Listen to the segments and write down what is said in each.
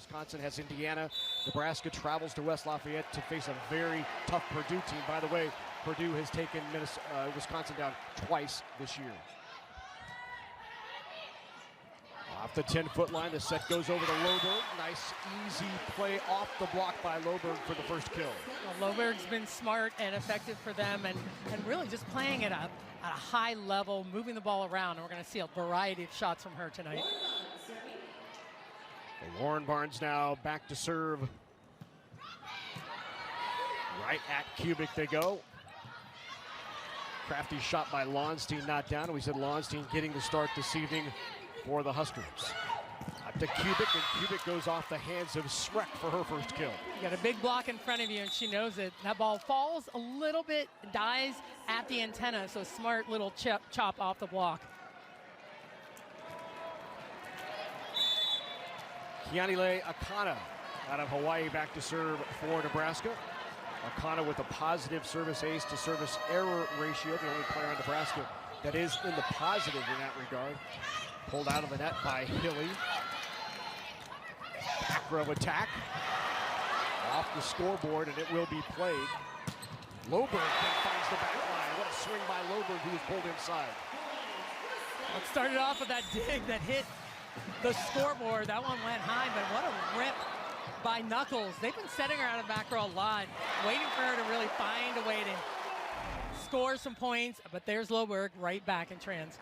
Wisconsin has Indiana. Nebraska travels to West Lafayette to face a very tough Purdue team. By the way, Purdue has taken Wisconsin down twice this year. Off the 10-foot line, the set goes over to Loberg. Nice, easy play off the block by Loberg for the first kill. Well, Loberg's been smart and effective for them, and really just playing it up at a high level, moving the ball around, and we're going to see a variety of shots from her tonight. Lauren Barnes now back to serve. Right at Kubik they go. Crafty shot by Lonstein, not down. We said Lonstein getting the start this evening for the Huskers. Up to Kubik, and Kubik goes off the hands of Sreck for her first kill. You got a big block in front of you, and she knows it. That ball falls a little bit, dies at the antenna, so smart little chop off the block. Keanile Akana out of Hawaii back to serve for Nebraska. Akana with a positive service ace to service error ratio, the only player on Nebraska that is in the positive in that regard. Pulled out of the net by Hilly. Back row attack. Off the scoreboard, and it will be played. Loberg then finds the back line. What a swing by Loberg, who was pulled inside. Well, it started off with that dig that hit the scoreboard. That one went high, but what a rip by Knuckles. They've been setting her out of the back row a lot, waiting for her to really find a way to score some points, but there's Loberg right back in trans.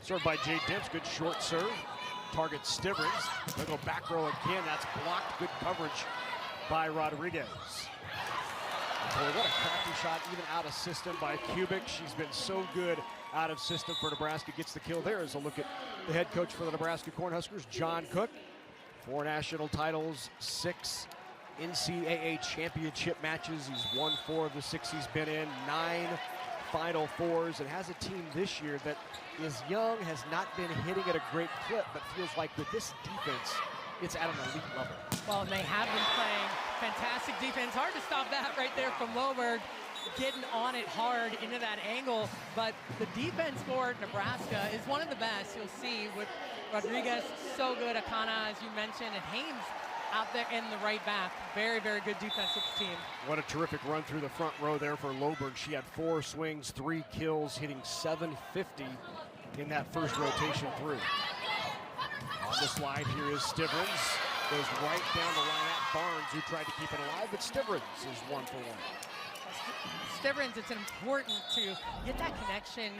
Served by Jade Dimps, good short serve. Target Stivrins. They'll go back row again. That's blocked. Good coverage by Rodriguez. Boy, what a crafty shot, even out of system by Kubik. She's been so good out of system for Nebraska. Gets the kill there as a look at the head coach for the Nebraska Cornhuskers, John Cook. 4 national titles, 6 NCAA championship matches. He's won 4 of the 6 he's been in, 9 Final Fours, and has a team this year that is young, has not been hitting at a great clip, but feels like with this defense, it's at an elite level. Well, and they have been playing fantastic defense. Hard to stop that right there from Loberg, getting on it hard into that angle, but the defense for Nebraska is one of the best. You'll see with Rodriguez, so good. Akana, as you mentioned, and Haynes out there in the right back. Very, very good defensive team. What a terrific run through the front row there for Loberg. She had 4 swings, 3 kills, hitting .750 in that first rotation through. On the slide here is Stivrins. Goes right down the line at Barnes, who tried to keep it alive, but Stivrins is 1 for 1. Stivrins, it's important to get that connection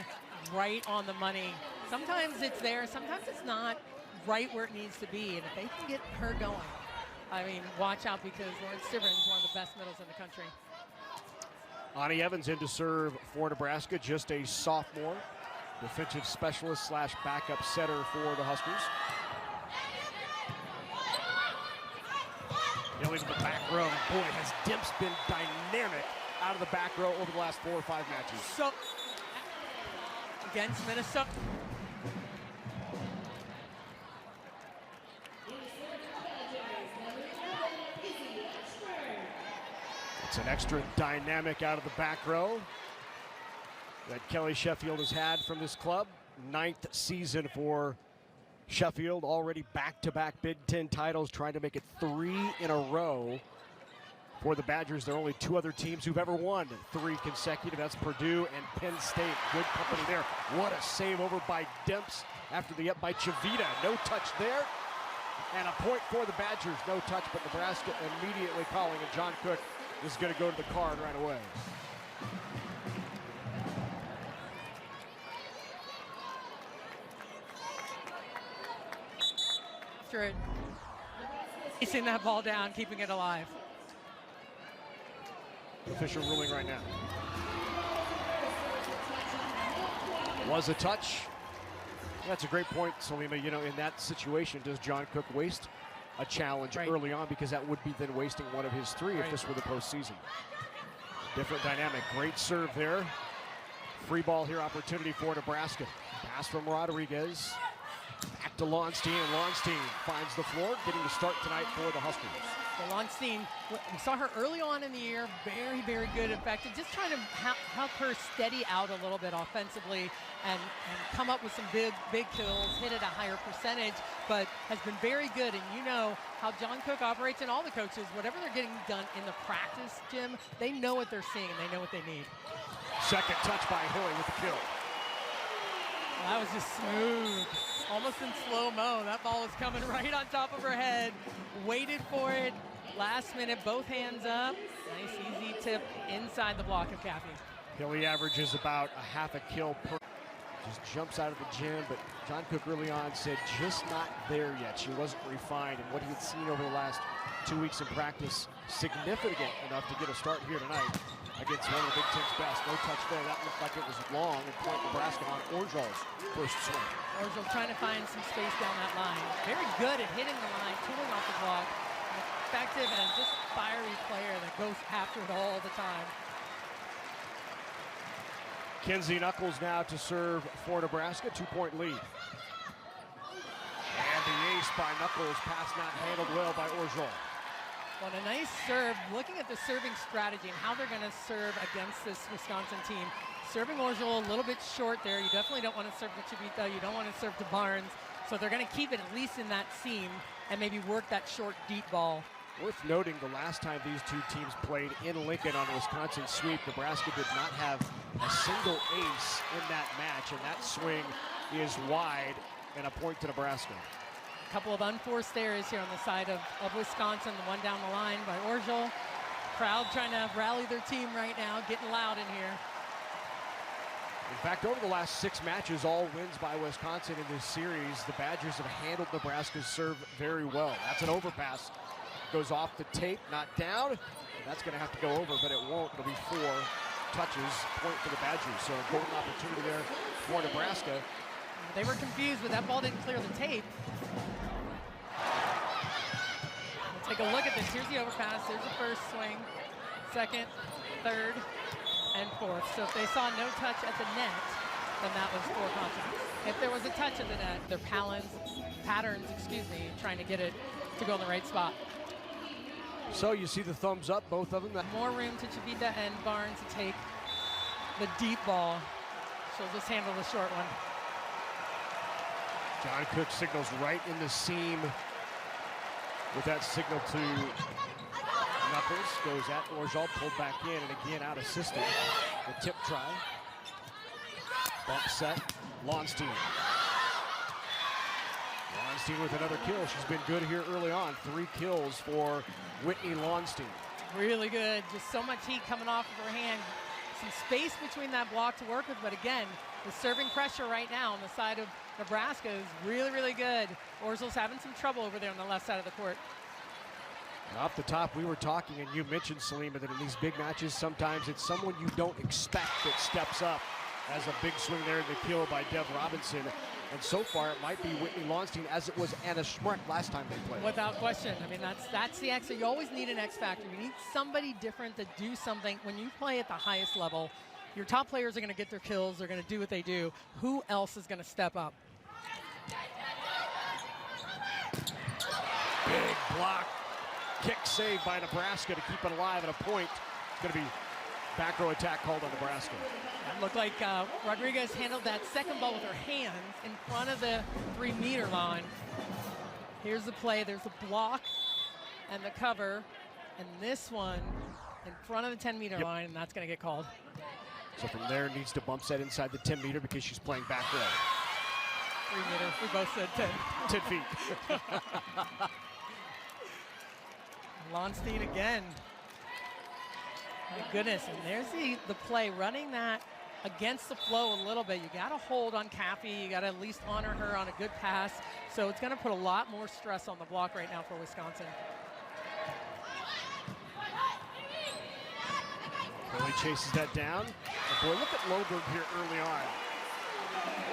right on the money. Sometimes it's there, sometimes it's not right where it needs to be, and if they can get her going, I mean, watch out, because Lauren Stivrins is one of the best middles in the country. Ani Evans in to serve for Nebraska, just a sophomore. Defensive specialist / backup setter for the Huskers. Into the back row. Boy, has Dimps been dynamic out of the back row over the last 4 or 5 matches. So, against Minnesota. It's an extra dynamic out of the back row that Kelly Sheffield has had from this club. 9th season for Sheffield, already back-to-back Big Ten titles, trying to make it 3 in a row for the Badgers. There are only 2 other teams who've ever won 3 consecutive. That's Purdue and Penn State. Good company there. What a save over by Dimps after the up by Chavita. No touch there. And a point for the Badgers. No touch, but Nebraska immediately calling, and John Cook is going to go to the card right away. After it, chasing that ball down, keeping it alive. Official ruling right now. Was a touch. That's a great point, Salima. You know, in that situation, does John Cook waste a challenge early on, because that would be then wasting one of his 3 if this were the postseason. Different dynamic. Great serve there. Free ball here, opportunity for Nebraska. Pass from Rodriguez. Back to Lonstein, and Lonstein finds the floor, getting the start tonight for the Huskers. So Lonstein, we saw her early on in the year, very, very good, effective, just trying to help her steady out a little bit offensively and come up with some big kills, hit at a higher percentage, but has been very good. And you know how John Cook operates, and all the coaches, whatever they're getting done in the practice gym, they know what they're seeing, and they know what they need. Second touch by Hilly with the kill. Well, that was just smooth, almost in slow-mo. That ball was coming right on top of her head, waited for it, last minute, both hands up. Nice, easy tip inside the block of Caffey. Hilly averages about a half a kill per. Just jumps out of the gym, but John Cook early on said just not there yet. She wasn't refined, and what he had seen over the last 2 weeks in practice, significant enough to get a start here tonight against one of the Big Ten's best. No touch there. That looked like it was long, and point Nebraska on Orjal's first swing. Orjal trying to find some space down that line. Very good at hitting the line, tooling off the block. An effective and just fiery player that goes after it all the time. Kenzie Knuckles now to serve for Nebraska, 2-point lead. And the ace by Knuckles, pass not handled well by Orjal. Well, a nice serve. Looking at the serving strategy and how they're going to serve against this Wisconsin team. Serving Orjal a little bit short there. You definitely don't want to serve to Chibita. You don't want to serve to Barnes. So they're going to keep it at least in that seam and maybe work that short, deep ball. Worth noting, the last time these two teams played in Lincoln on a Wisconsin sweep, Nebraska did not have a single ace in that match, and that swing is wide and a point to Nebraska. A couple of unforced errors here on the side of Wisconsin, the one down the line by Orjal. Crowd trying to rally their team right now, getting loud in here. In fact, over the last 6 matches, all wins by Wisconsin in this series, the Badgers have handled Nebraska's serve very well. That's an overpass. Goes off the tape, not down. That's going to have to go over, but it won't. It'll be 4 touches, point for the Badgers. So a golden opportunity there for Nebraska. They were confused, but that ball didn't clear the tape. We'll take a look at this. Here's the overpass. There's the first swing, second, third, and fourth. So if they saw no touch at the net, then that was 4 confidence. If there was a touch at the net, their patterns, trying to get it to go in the right spot. So you see the thumbs up, both of them. More room to Chibita and Barnes to take the deep ball. She'll just handle the short one. John Cook signals right in the seam with that signal to Knuckles. Goes at Orjal, pulled back in, and again out assisting. The tip try. Bump set, Lonstein. Lonstein with another kill. She's been good here early on. 3 kills for Whitney Lonstein. Really good. Just so much heat coming off of her hand. Some space between that block to work with, but again, the serving pressure right now on the side of Nebraska is really, really good. Orjal's having some trouble over there on the left side of the court. Off the top, we were talking, and you mentioned, Salima, that in these big matches, sometimes it's someone you don't expect that steps up. As a big swing there in the kill by Dev Robinson. And so far, it might be Whitney Lonstein, as it was Anna Schmuck last time they played. Without question. I mean, that's the X. You always need an X factor. You need somebody different to do something. When you play at the highest level, your top players are going to get their kills. They're going to do what they do. Who else is going to step up? Big block. Kick saved by Nebraska to keep it alive at a point. It's going to be back row attack called on Nebraska. It looked like Rodriguez handled that second ball with her hands in front of the 3-meter line. Here's the play. There's the block and the cover. And this one in front of the 10-meter line, and that's going to get called. So from there, needs to bump set inside the 10-meter because she's playing back row. 3-meter. We both said 10. 10 feet. Lonstein again. My goodness, and there's the play, running that against the flow a little bit. You got to hold on Caffey. You got to at least honor her on a good pass. So it's going to put a lot more stress on the block right now for Wisconsin. Billy chases that down. And boy, look at Loberg here early on.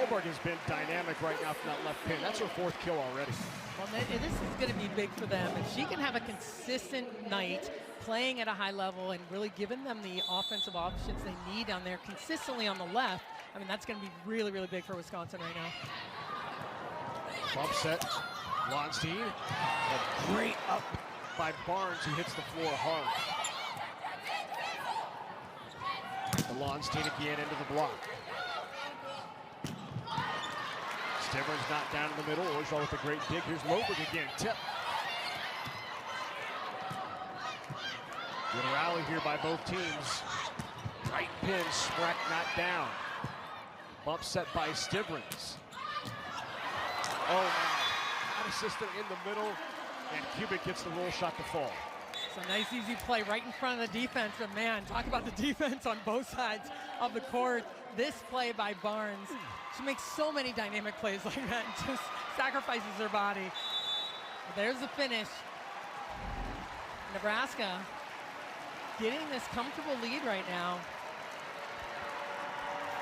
Loberg has been dynamic right now from that left pin. That's her 4th kill already. Well, this is going to be big for them. If she can have a consistent night, playing at a high level and really giving them the offensive options they need down there consistently on the left, I mean, that's going to be really, really big for Wisconsin right now. Bump set. Lonstein. A great up by Barnes, who hits the floor hard. And Lonstein again into the block. Stiver's not down in the middle. Orgeron with a great dig. Here's Loberg again. Tip. Good rally here by both teams. Right pin, Spreck not down. Bump set by Stivrins. Oh my. Out assistant in the middle, and Kubik gets the roll shot to fall. It's a nice, easy play right in front of the defense. But man, talk about the defense on both sides of the court. This play by Barnes. She makes so many dynamic plays like that and just sacrifices her body. There's the finish. Nebraska getting this comfortable lead right now.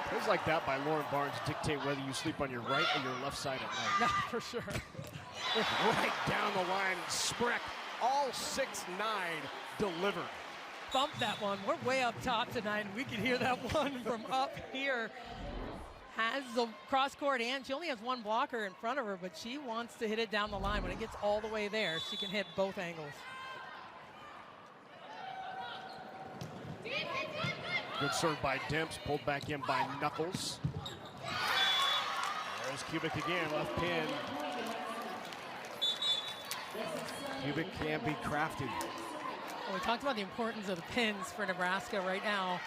Plays like that by Lauren Barnes dictate whether you sleep on your right or your left side at night. No, for sure. Right down the line, Spreck, all 6'9", delivered. Bump that one. We're way up top tonight, and we can hear that one from up here. Has the cross court, and she only has one blocker in front of her, but she wants to hit it down the line. When it gets all the way there, she can hit both angles. Good serve by Demps, pulled back in by Knuckles. There's Kubik again, left pin. Kubik can be crafty. Well, we talked about the importance of the pins for Nebraska right now.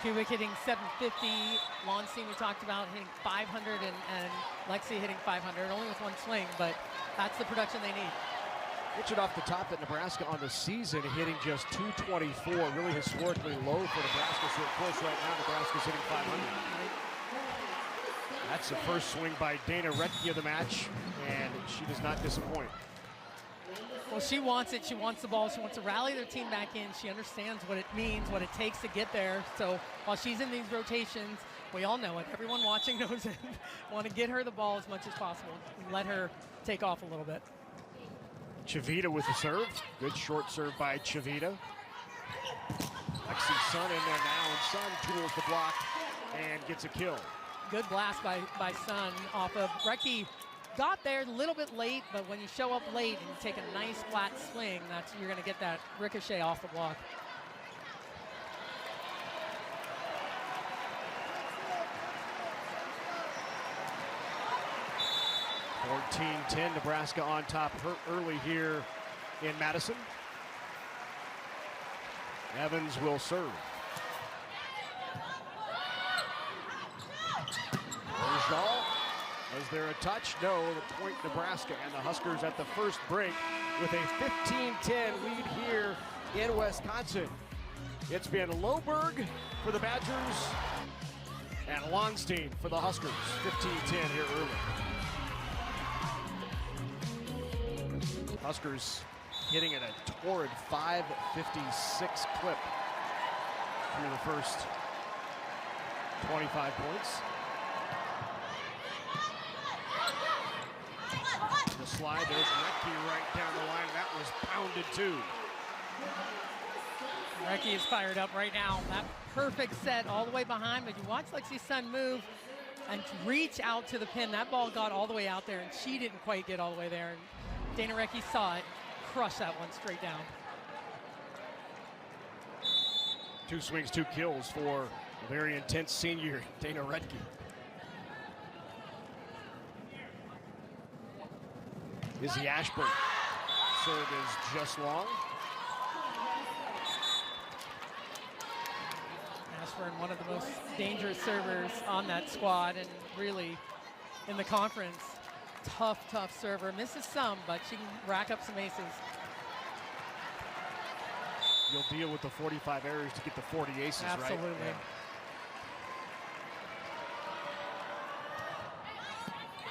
Kubik hitting 750, Lonstein we talked about hitting 500, and Lexi hitting 500, only with one swing, but that's the production they need. Mentioned off the top that Nebraska on the season hitting just 224, really historically low for Nebraska. So of course right now Nebraska's hitting 500. That's the first swing by Dana Retke of the match, and she does not disappoint. Well, she wants it. She wants the ball. She wants to rally their team back in. She understands what it means, what it takes to get there. So while she's in these rotations, we all know it. Everyone watching knows it. Want to get her the ball as much as possible and let her take off a little bit. Chavita with the serve. Good short serve by Chavita. Lexi Sun in there now, and Sun tools the block and gets a kill. Good blast by Sun off of Retke. Got there a little bit late, but when you show up late and you take a nice flat swing, that's you're going to get that ricochet off the block. (14-10) Nebraska on top early here in Madison. Evans will serve. Orgeron. Was there a touch? No, the point Nebraska, and the Huskers at the first break with a 15-10 lead here in Wisconsin. It's been Loberg for the Badgers and Lonstein for the Huskers. 15-10 here early. Huskers hitting at a torrid 5:56 clip through the first 25 points. The slide, there's Retke right down the line. That was pounded too. Retke is fired up right now. That perfect set all the way behind, but you watch Lexi Sun move and reach out to the pin. That ball got all the way out there, and she didn't quite get all the way there. And Dana Retke saw it, crushed that one straight down. 2 swings, 2 kills for a very intense senior, Dana Retke. Izzy Ashburn. Serve is just long. Ashburn, one of the most dangerous servers on that squad, and really in the conference. Tough server. Misses some, but she can rack up some aces. You'll deal with the 45 errors to get the 40 aces, right? Absolutely. Yeah.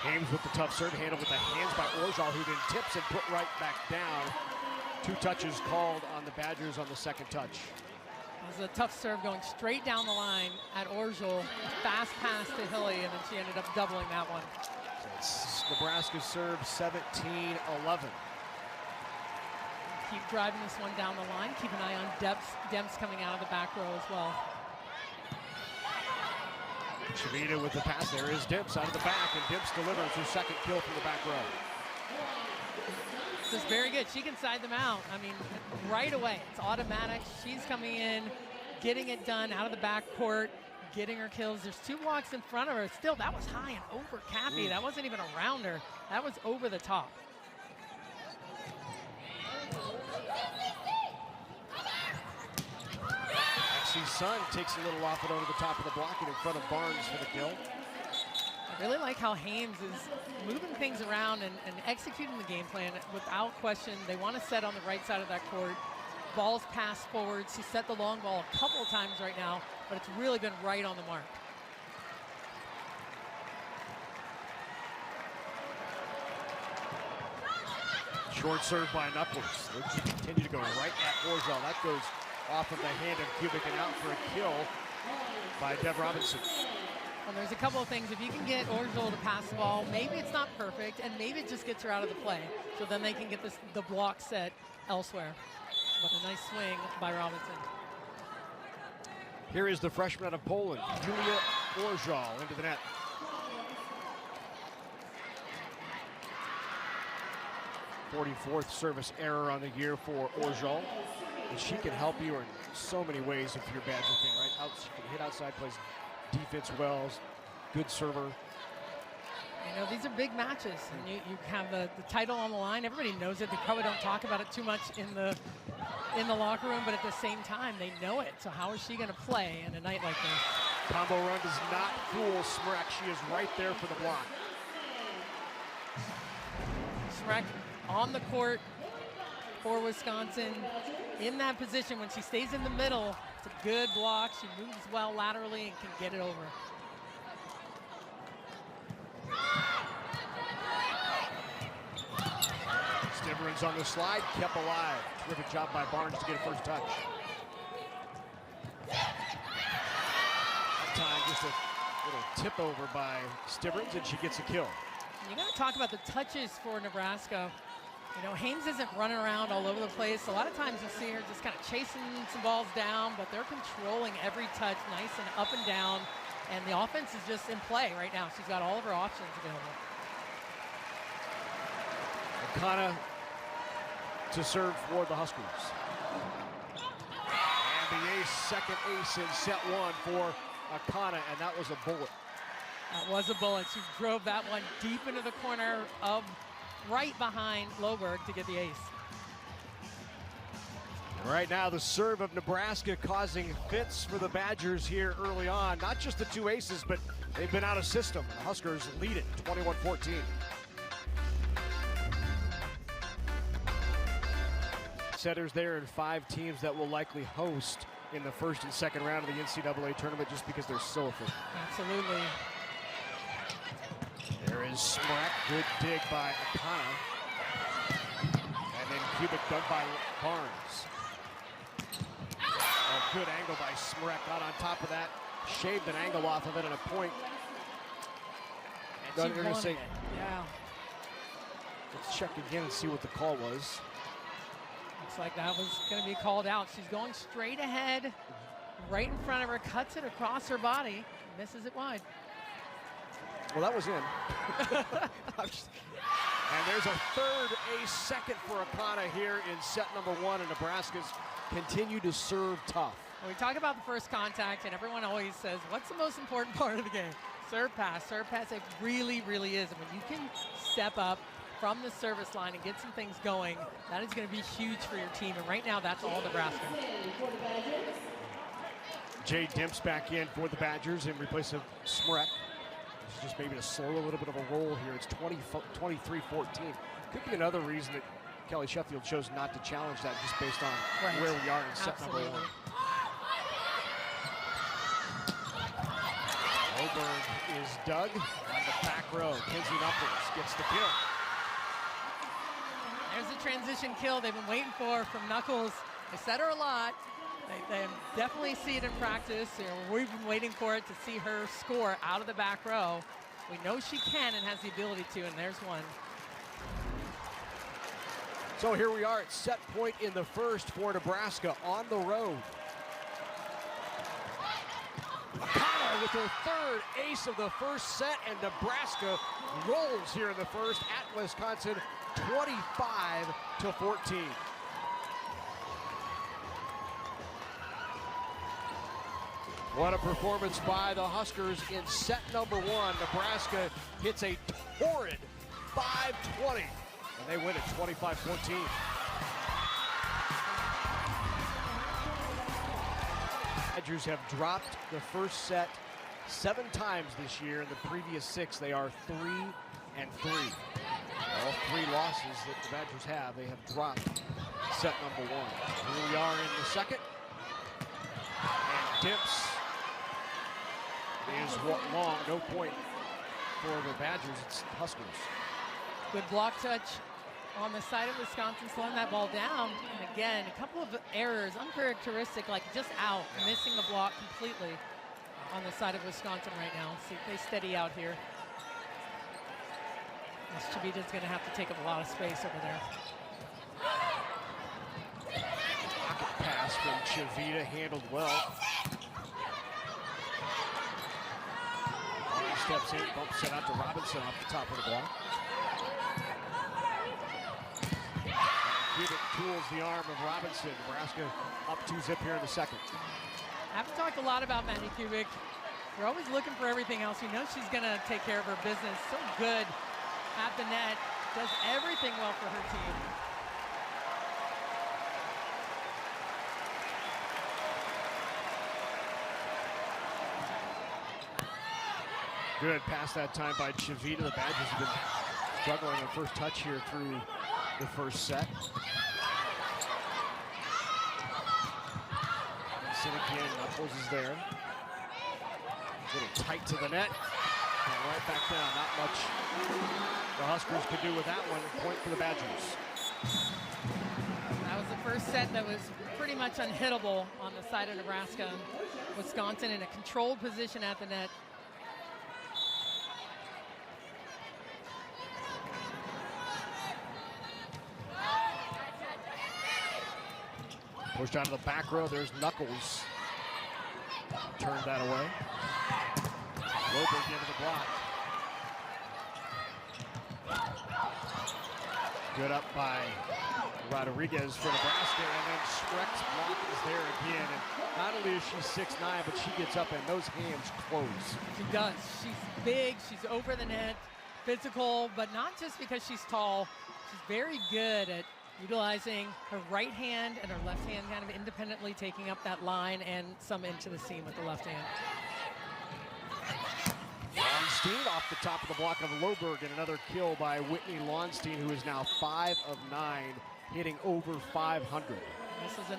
Hames with the tough serve, handled with the hands by Orgeron, who then tips and put right back down. 2 touches called on the Badgers on the second touch. It was a tough serve going straight down the line at Orgeron. Fast pass to Hilly, and then she ended up doubling that one. So it's Nebraska's serve, 17-11. Keep driving this one down the line. Keep an eye on Demps coming out of the back row as well. Shavita with the pass. There is Dimps out of the back, and Dimps delivers her second kill from the back row. This is very good. She can side them out. I mean, right away. It's automatic. She's coming in, getting it done out of the backcourt, getting her kills. There's 2 blocks in front of her. Still, that was high and over Cappy. That wasn't even around her. That was over the top. Maxie Sun takes a little off it over the top of the block and in front of Barnes for the kill. I really like how Hames is moving things around and executing the game plan without question. They want to set on the right side of that court. Balls pass forward. She set the long ball a couple of times right now, but it's really been right on the mark. Short serve by Knuckles. They continue to go right at Orgeal. That goes off of the hand of Kubik and out for a kill by Dev Robinson. Well, there's a couple of things. If you can get Orgeal to pass the ball, maybe it's not perfect, and maybe it just gets her out of the play. So then they can get the block set elsewhere. But a nice swing by Robinson. Here is the freshman out of Poland, Julia Orgeal, into the net. '44th service error on the year for Orgeal. And she can help you in so many ways if you're a Badger fan, right? She can hit outside, plays defense well, good server. You know, these are big matches, and you have the title on the line. Everybody knows it. They probably don't talk about it too much in the locker room, but at the same time, they know it. So how is she going to play in a night like this? Combo run does not fool Smrek. She is right there for the block. Smrek on the court for Wisconsin. In that position, when she stays in the middle, it's a good block. She moves well laterally and can get it over. Stivrins on the slide, kept alive. Terrific job by Barnes to get a first touch. That time, just a little tip over by Stivrins, and she gets a kill. You got to talk about the touches for Nebraska. You know, Hames isn't running around all over the place. A lot of times you see her just kind of chasing some balls down, but they're controlling every touch nice and up and down. And the offense is just in play right now. She's got all of her options available. Akana to serve for the Huskers. And the second ace in set 1 for Akana, and that was a bullet. That was a bullet. She drove that one deep into the corner of right behind Loberg to get the ace. And right now, the serve of Nebraska causing fits for the Badgers here early on. Not just the 2 aces, but they've been out of system. The Huskers lead it 21-14. Setters there and 5 teams that will likely host in the first and second round of the NCAA tournament just because they're so efficient. Absolutely. There is Smrek, good dig by Akana. And then Kubik done by Barnes. A good angle by Smrek, got on top of that, shaved an angle off of it and a point. And she wanted it. Yeah. Let's check again and see what the call was. Looks like that was going to be called out. She's going straight ahead, right in front of her, cuts it across her body, misses it wide. Well, that was in. And there's a third ace, second for Akana here in set number 1, and Nebraska's continue to serve tough. When we talk about the first contact, and everyone always says, what's the most important part of the game? Serve pass. Serve pass, it really, really is. And when you can step up from the service line and get some things going, that is going to be huge for your team. And right now, that's all Nebraska. Jay Dimps back in for the Badgers in replace of Smrek. It's just maybe to slow a little bit of a roll here. It's 23-14. Could be another reason that Kelly Sheffield chose not to challenge that just based on where we are in set number 1. Oberg is dug on the back row. Kenzie Knuckles gets the kill. There's a transition kill they've been waiting for from Knuckles. They said her a lot. They definitely see it in practice. You know, we've been waiting for it to see her score out of the back row. We know she can and has the ability to, and there's one. So here we are at set point in the first for Nebraska on the road. Akana with her third ace of the first set, and Nebraska rolls here in the first at Wisconsin, 25-14. What a performance by the Huskers in set number one. Nebraska hits a torrid 5-20, and they win it 25-14. Badgers have dropped the first set 7 times this year. In the previous 6, they are 3-3. All 3 losses that the Badgers have, they have dropped set number one. Here we are in the second. And Dips is long, no point for the Badgers. It's Huskers. Good block touch on the side of Wisconsin, slowing that ball down. And again, a couple of errors, uncharacteristic, like just out, missing the block completely on the side of Wisconsin right now. See if they steady out here. Chavita's going to have to take up a lot of space over there. Pocket pass from Chavita, handled well. Barney steps in, bumps it out to Robinson off the top of the block. Cubic tools the arm of Robinson. Nebraska up 2-zip here in the second. I haven't talked a lot about Maddie Kubik. We're always looking for everything else. You know she's going to take care of her business. So good at the net. Does everything well for her team. Good pass that time by Chavita. The Badgers have been struggling on first touch here through the first set. Again, Knuckles is there. A little tight to the net. And right back down. Not much the Huskers could do with that one. Point for the Badgers. That was the first set that was pretty much unhittable on the side of Nebraska. Wisconsin in a controlled position at the net. Pushed out of the back row. There's Knuckles. Turned that away. Loberg into the block. Good up by Rodriguez for Nebraska, and then Schreck's block is there again. And not only is she 6'9", but she gets up and those hands close. She does. She's big. She's over the net, physical, but not just because she's tall. She's very good at utilizing her right hand and her left hand kind of independently taking up that line and some into the seam with the left hand. Launstein off the top of the block of Loberg, and another kill by Whitney Launstein, who is now 5 of 9, hitting over 500. This is a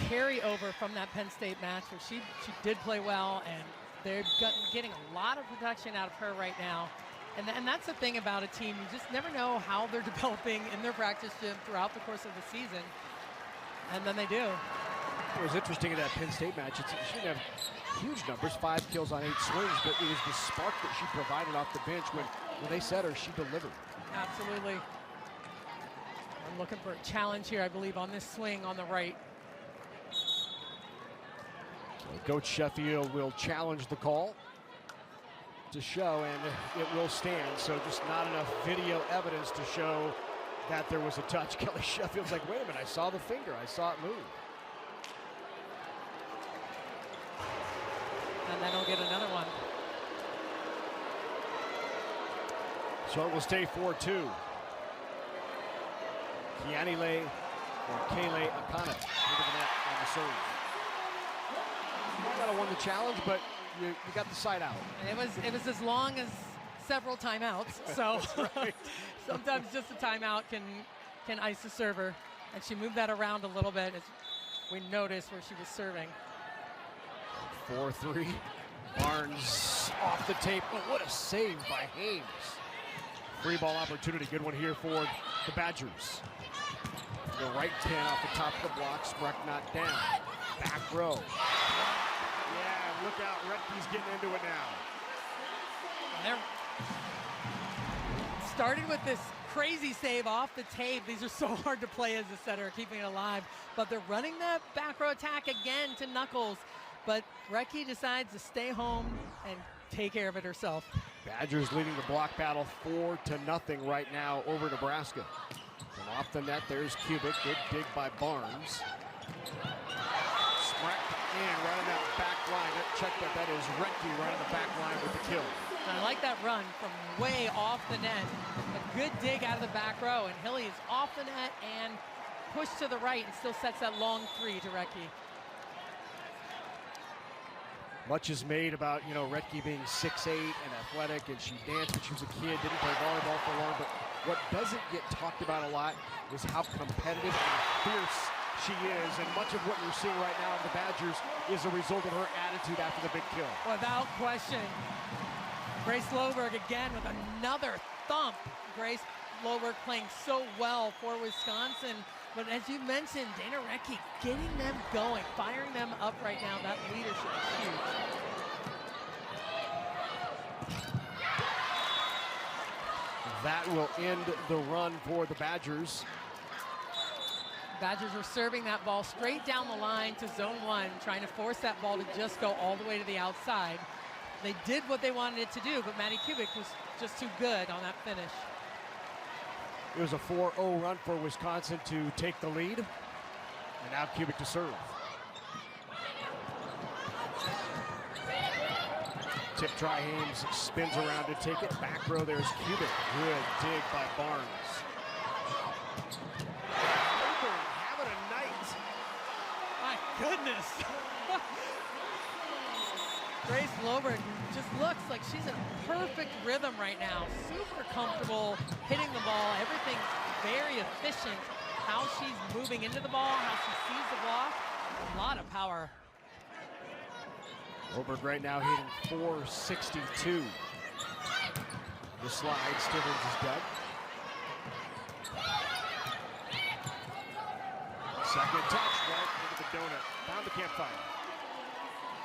carryover from that Penn State match where she did play well, and they're getting a lot of production out of her right now. And that's the thing about a team. You just never know how they're developing in their practice gym throughout the course of the season. And then they do. It was interesting in that Penn State match. She didn't have huge numbers, 5 kills on 8 swings, but it was the spark that she provided off the bench. When they set her, she delivered. Absolutely. I'm looking for a challenge here, I believe, on this swing on the right. Coach Sheffield will challenge the call to show, and it will stand. So just not enough video evidence to show that there was a touch. Kelly Sheffield's like, wait a minute, I saw the finger. I saw it move. And then he'll get another one. So it will stay 4-2. Kaylee Akana into the net on the serve. Might not have won the challenge, but you got the side out. And it was as long as several timeouts. So right. Sometimes just a timeout can ice the server. And she moved that around a little bit as we noticed where she was serving. 4-3. Barnes off the tape. Oh, what a save by Haynes. Free ball opportunity. Good one here for the Badgers. The right pin off the top of the block. Spreck not down. Back row. Yeah, look out. Retke's getting into it now. And they're started with this crazy save off the tape. These are so hard to play as a setter, keeping it alive. But they're running the back row attack again to Knuckles. but Rettke decides to stay home and take care of it herself. Badgers leading the block battle 4-0 right now over Nebraska. And off the net, there's Kubik. Good dig by Barnes. Smacked in right on that back line. Check that is Rettke right on the back line with the kill. I like that run from way off the net. A good dig out of the back row, and Hilly is off the net and pushed to the right and still sets that long three to Rettke. Much is made about, Rettke being 6'8" and athletic, and she danced when she was a kid, didn't play volleyball for long, but what doesn't get talked about a lot is how competitive and fierce she is, and much of what you're seeing right now in the Badgers is a result of her attitude after the big kill. Without question. Grace Loberg again with another thump. Grace Loberg playing so well for Wisconsin. But as you mentioned, Dana Rettke getting them going, firing them up right now. That leadership is huge. That will end the run for the Badgers. Badgers were serving that ball straight down the line to zone 1, trying to force that ball to just go all the way to the outside. They did what they wanted it to do, but Maddie Kubik was just too good on that finish. It was a 4-0 run for Wisconsin to take the lead. And now Kubik to serve. Tip try, Hames spins around to take it. Back row, there's Kubik. Good dig by Barnes. Having a night. My goodness. Grace Loberg just looks like she's in perfect rhythm right now. Super comfortable hitting the ball. Everything's very efficient. How she's moving into the ball, how she sees the block. A lot of power. Loberg right now hitting .462. The slide, Stevens is dug. Second touch, right into the donut. Found the campfire.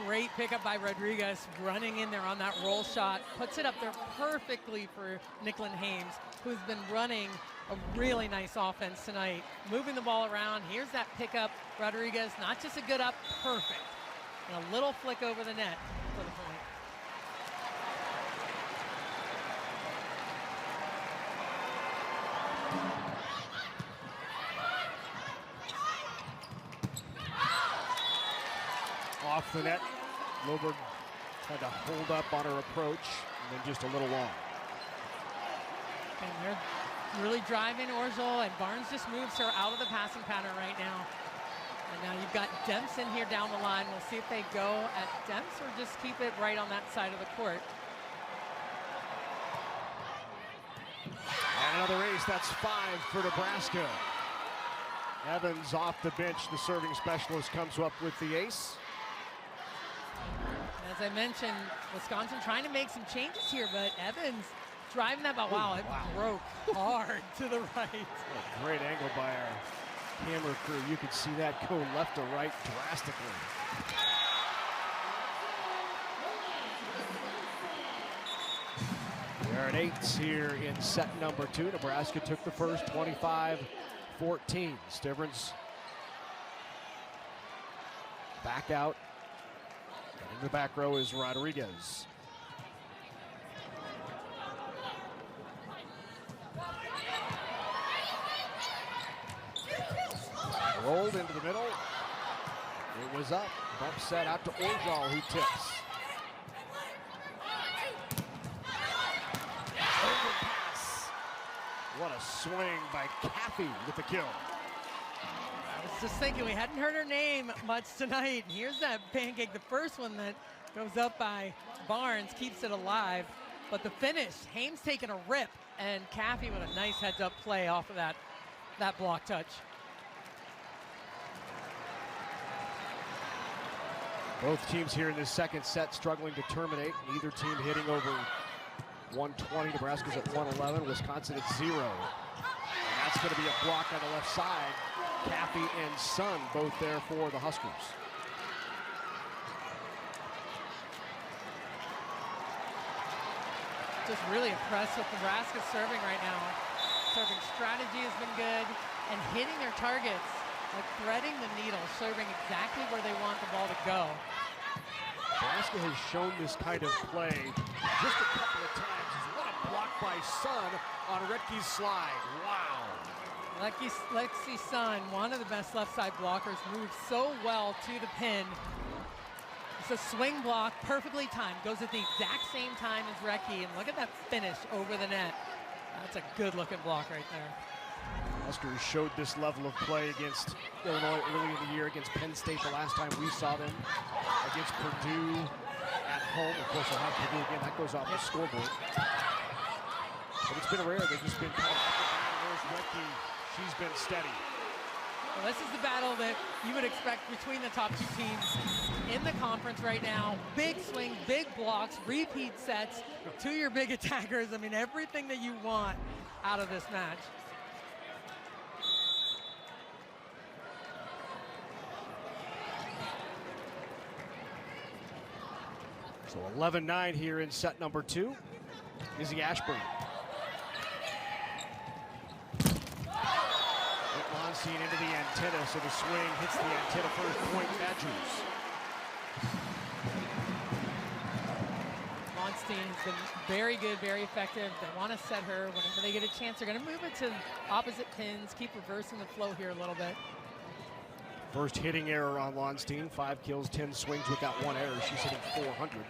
Great pickup by Rodriguez, running in there on that roll shot. Puts it up there perfectly for Nicklin Hames, who's been running a really nice offense tonight. Moving the ball around. Here's that pickup. Rodriguez, not just a good up, perfect. And a little flick over the net for the point. Off the net, Loberg had to hold up on her approach, and then just a little long. And they're really driving Orzel, and Barnes just moves her out of the passing pattern right now. And now you've got Demps in here down the line. We'll see if they go at Demps or just keep it right on that side of the court. And another ace, that's 5 for Nebraska. Evans off the bench, the serving specialist comes up with the ace. As I mentioned, Wisconsin trying to make some changes here, but Evans driving that ball. Wow, it broke hard to the right. What a great angle by our camera crew. You could see that go left to right drastically. We're at 8 here in set number 2. Nebraska took the first 25-14. Stivrins back out. And in the back row is Rodriguez. Rolled into the middle. It was up. Bump set out to Orjal, who tips. Overpass. What a swing by Caffey with the kill. I was just thinking, we hadn't heard her name much tonight. Here's that pancake, the first one that goes up by Barnes, keeps it alive. But the finish, Hames taking a rip, and Caffey with a nice heads-up play off of that block touch. Both teams here in this second set struggling to terminate. Neither team hitting over 120. Nebraska's at 111. Wisconsin at 0. And that's going to be a block on the left side. Caffey and Sun both there for the Huskers. Just really impressed with Nebraska's serving right now. Serving strategy has been good, and hitting their targets, like threading the needle, serving exactly where they want the ball to go. Nebraska has shown this kind of play just a couple of times. What a block by Sun on Retke's slide. Wow. Lexi Sun, one of the best left side blockers, moves so well to the pin. It's a swing block, perfectly timed. Goes at the exact same time as Recke, and look at that finish over the net. That's a good looking block right there. Huskers showed this level of play against Illinois early in the year, against Penn State the last time we saw them, against Purdue at home. Of course, they'll have Purdue again. That goes off the scoreboard. But it's been rare. They've just been kind of up and down. There's Recke. She's been steady. Well, this is the battle that you would expect between the top two teams in the conference right now. Big swing, big blocks, repeat sets to your big attackers. I mean, everything that you want out of this match. So 11-9 here in set number 2. Izzy Ashburn. Monstein into the antenna, so the swing hits the antenna first. Point Badgers. Monstein has been very good, very effective. They want to set her whenever they get a chance. They're going to move it to opposite pins, keep reversing the flow here a little bit. First hitting error on Lonstein. 5 kills, 10 swings with that 1 error. She's hitting 400.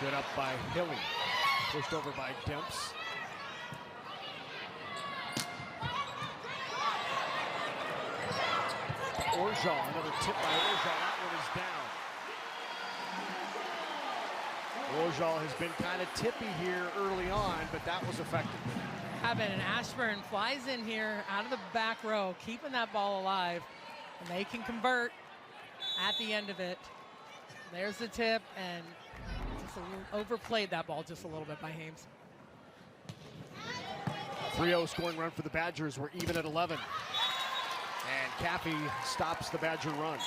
Good up by Hilly. Pushed over by Demps. Orjal, another tip by Orjal. That one is down. Orjal has been kind of tippy here early on, but that was effective. And Ashburn flies in here out of the back row, keeping that ball alive, and they can convert at the end of it. There's the tip, and just overplayed that ball just a little bit by Hames. 3-0 scoring run for the Badgers. We're even at 11. And Caffey stops the Badger run.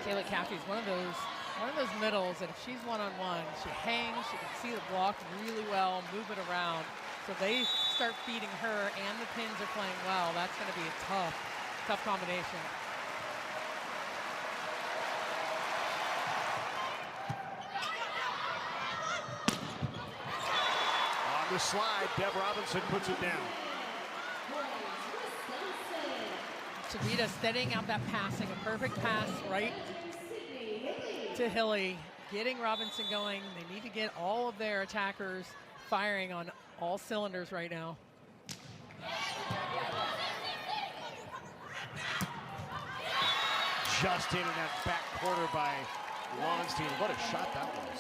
Kayla Caffey's one of those middles that if she's one-on-one, she hangs, she can see the block really well, move it around. So if they start feeding her and the pins are playing well, that's going to be a tough combination. On the slide, Deb Robinson puts it down. Shavita steadying out that passing, a perfect pass right to Hilly, getting Robinson going. They need to get all of their attackers firing on all cylinders right now. Just into that back corner by Lonstein. What a shot that was.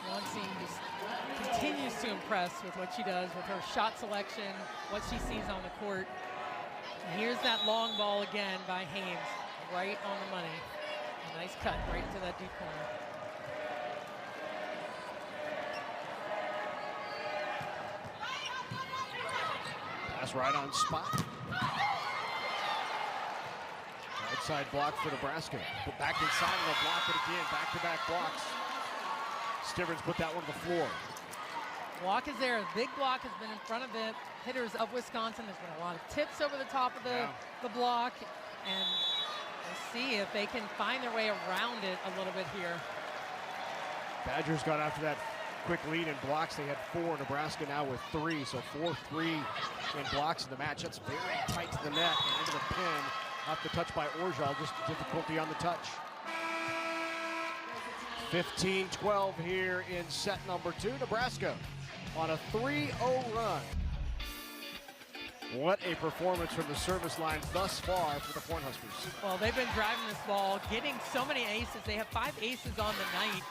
Lonstein just continues to impress with what she does with her shot selection, what she sees on the court. And here's that long ball again by Hames, right on the money. A nice cut right to that deep corner. That's right on spot. Right side block for Nebraska. But back inside and they'll block it again. Back-to-back blocks. Stivrins put that one to the floor. Block is there. A big block has been in front of the hitters of Wisconsin. There's been a lot of tips over the top of the block. And we'll see if they can find their way around it a little bit here. Badgers got after that quick lead in blocks. They had 4. Nebraska now with 3. So 4-3 in blocks in the match. That's very tight to the net and into the pin. Off the touch by Orjal. Just difficulty on the touch. 15-12 here in set number 2. Nebraska on a 3-0 run. What a performance from the service line thus far for the Cornhuskers. Well, they've been driving this ball, getting so many aces. They have 5 aces on the night.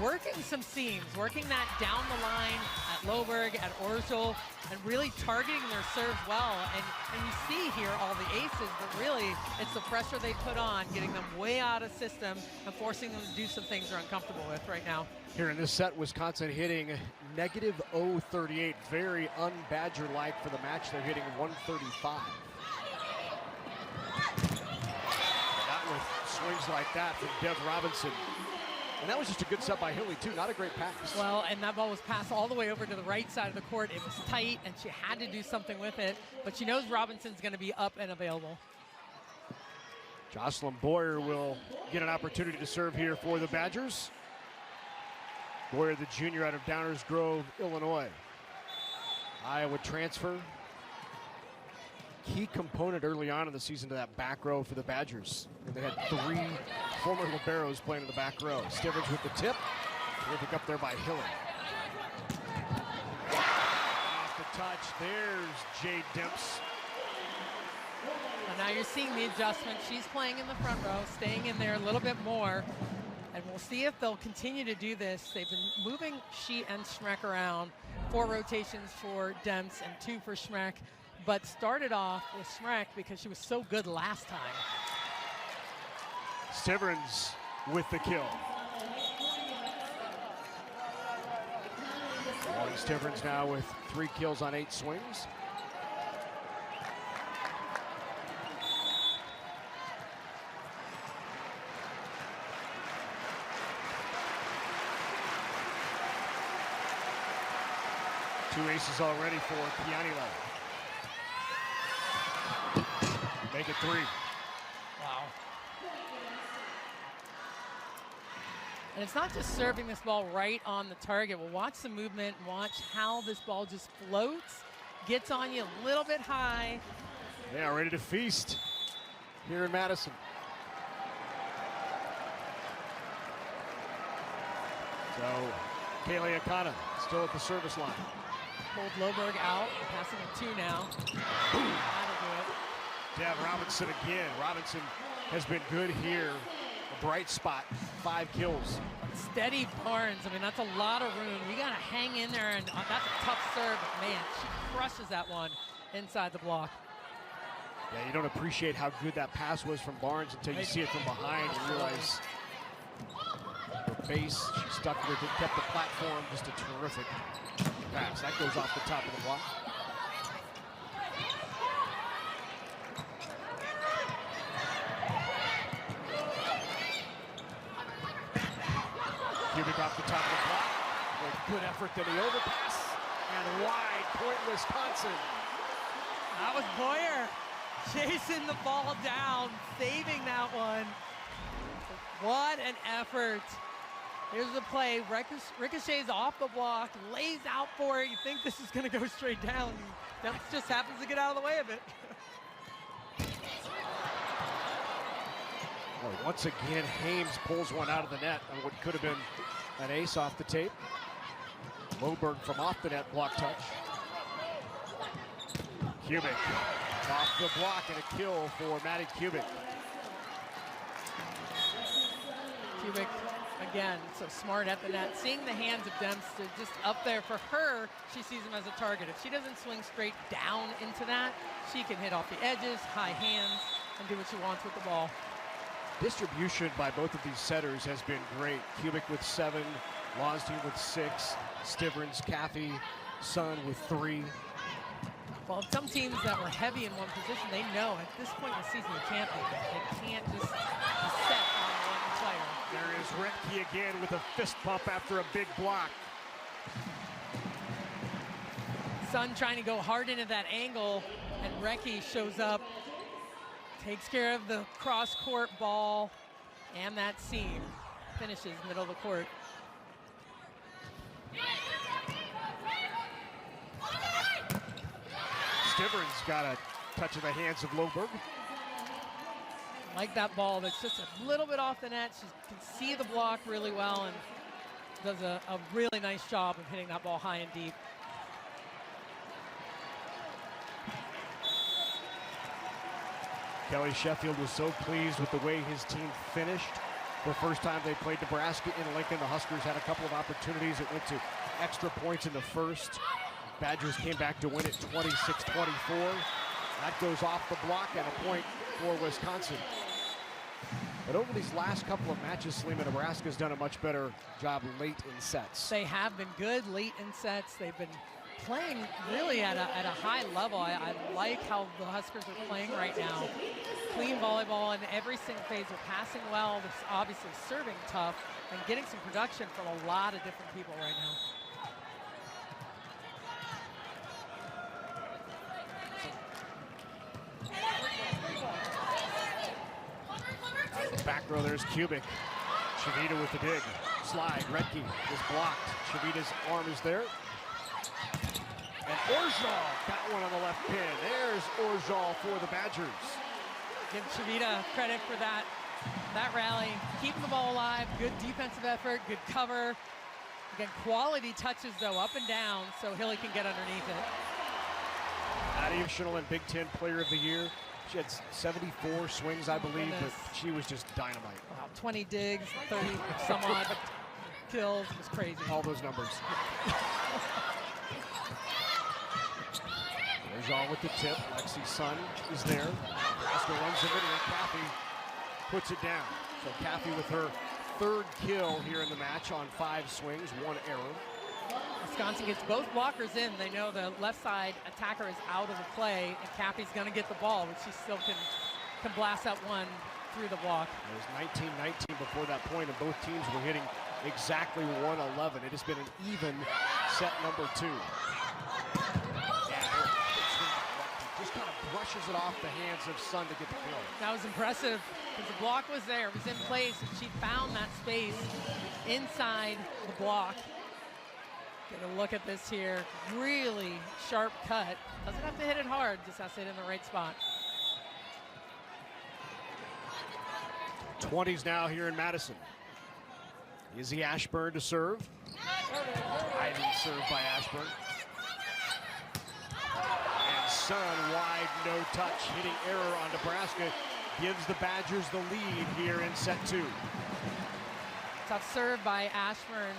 Working some seams, working that down the line at Loberg, at Orjal, and really targeting their serves well. And you see here all the aces, but really it's the pressure they put on, getting them way out of system and forcing them to do some things they're uncomfortable with right now. Here in this set, Wisconsin hitting negative 038. Very un-Badger-like for the match. They're hitting 135. Not with swings like that from Dev Robinson. And that was just a good set by Hilly, too. Not a great pass. Well, and that ball was passed all the way over to the right side of the court. It was tight, and she had to do something with it. But she knows Robinson's going to be up and available. Jocelyn Boyer will get an opportunity to serve here for the Badgers. Boyer, the junior out of Downers Grove, Illinois. Iowa transfer. Key component early on in the season to that back row for the Badgers. And they had 3 former liberos playing in the back row. Stivers with the tip. Terrific up there by Hilly. Off the touch, there's Jade Dimps. And now you're seeing the adjustment. She's playing in the front row, staying in there a little bit more. And we'll see if they'll continue to do this. They've been moving she and Schmeck around. 4 rotations for Demps and 2 for Schmeck. But started off with Schmeck because she was so good last time. Stivrins with the kill. Lauren Stivrins now with 3 kills on 8 swings. Two aces already for Pianila. Make it 3. Wow. And it's not just serving this ball right on the target. We'll watch the movement, watch how this ball just floats, gets on you a little bit high. They are ready to feast here in Madison. So, Kaylee Akana still at the service line. Pulled Loberg out, passing a 2 now. That'll do it. Dev Robinson again. Robinson has been good here. A bright spot, 5 kills. Steady Barnes. I mean, that's a lot of room. You got to hang in there, and that's a tough serve. But man, she crushes that one inside the block. Yeah, you don't appreciate how good that pass was from Barnes until you see it from behind and realize her base, she stuck with it, kept the platform. Just a terrific pass. That goes off the top of the block. Cubic off the top of the block. With good effort to the overpass. And wide, Point, Wisconsin. That was Boyer chasing the ball down, saving that one. What an effort. Here's the play. Ricochets off the block, lays out for it. You think this is going to go straight down. That just happens to get out of the way of it. Boy, once again, Hames pulls one out of the net on what could have been an ace off the tape. Loberg from off the net, block touch. Cubic off the block and a kill for Maddie Cubic. Cubic, again, so smart at the net. Seeing the hands of Dempster just up there for her, she sees him as a target. If she doesn't swing straight down into that, she can hit off the edges, high hands, and do what she wants with the ball. Distribution by both of these setters has been great. Cubic with 7, Losstein with 6, Stivrins, Kathy, Sun with 3. Well, some teams that were heavy in one position, they know at this point in the season you can't be. They can't just set on one player. There is Retke again with a fist pump after a big block. Sun trying to go hard into that angle, and Retke shows up, takes care of the cross-court ball and that seam. Finishes middle of the court. Stivrins got a touch of the hands of Loberg. Like that ball that's just a little bit off the net. She can see the block really well and does a really nice job of hitting that ball high and deep. Kelly Sheffield was so pleased with the way his team finished. The first time they played Nebraska in Lincoln, the Huskers had a couple of opportunities. It went to extra points in the first. Badgers came back to win it 26-24. That goes off the block and a point for Wisconsin. But over these last couple of matches, Selima, Nebraska's done a much better job late in sets. They have been good late in sets. They've been playing really at a high level. I like how the Huskers are playing right now. Clean volleyball in every single phase. They're passing well. They're obviously serving tough and getting some production from a lot of different people right now. Out of the back row, there's Kubik. Chavita with the dig. Slide. Redke is blocked. Chavita's arm is there. And Orjal got one on the left pin. There's Orjal for the Badgers. Give Chavita credit for that rally. Keeping the ball alive. Good defensive effort. Good cover. Again, quality touches, though, up and down, so Hilly can get underneath it. Additional and Big Ten Player of the Year. She had 74 swings, I believe, but she was just dynamite. Wow, 20 digs, 30 some odd kills. It was crazy. All those numbers. Orjal with the tip. Lexi's son is there. Nebraska runs into it, and Caffey puts it down. So Caffey with her third kill here in the match on 5 swings, 1 error. Wisconsin gets both blockers in. They know the left side attacker is out of the play, and Cappy's going to get the ball, but she still can blast that one through the block. It was 19-19 before that point, and both teams were hitting exactly 111. It has been an even set number 2. Just kind of brushes it off the hands of Sun to get the kill. That was impressive because the block was there. It was in place, and she found that space inside the block. Get a look at this here. Really sharp cut. Doesn't have to hit it hard, just has to hit in the right spot. 20s now here in Madison. Izzy Ashburn to serve. Ivy served by Ashburn. And Sun wide, no touch, hitting error on Nebraska. Gives the Badgers the lead here in set 2. Tough serve by Ashburn.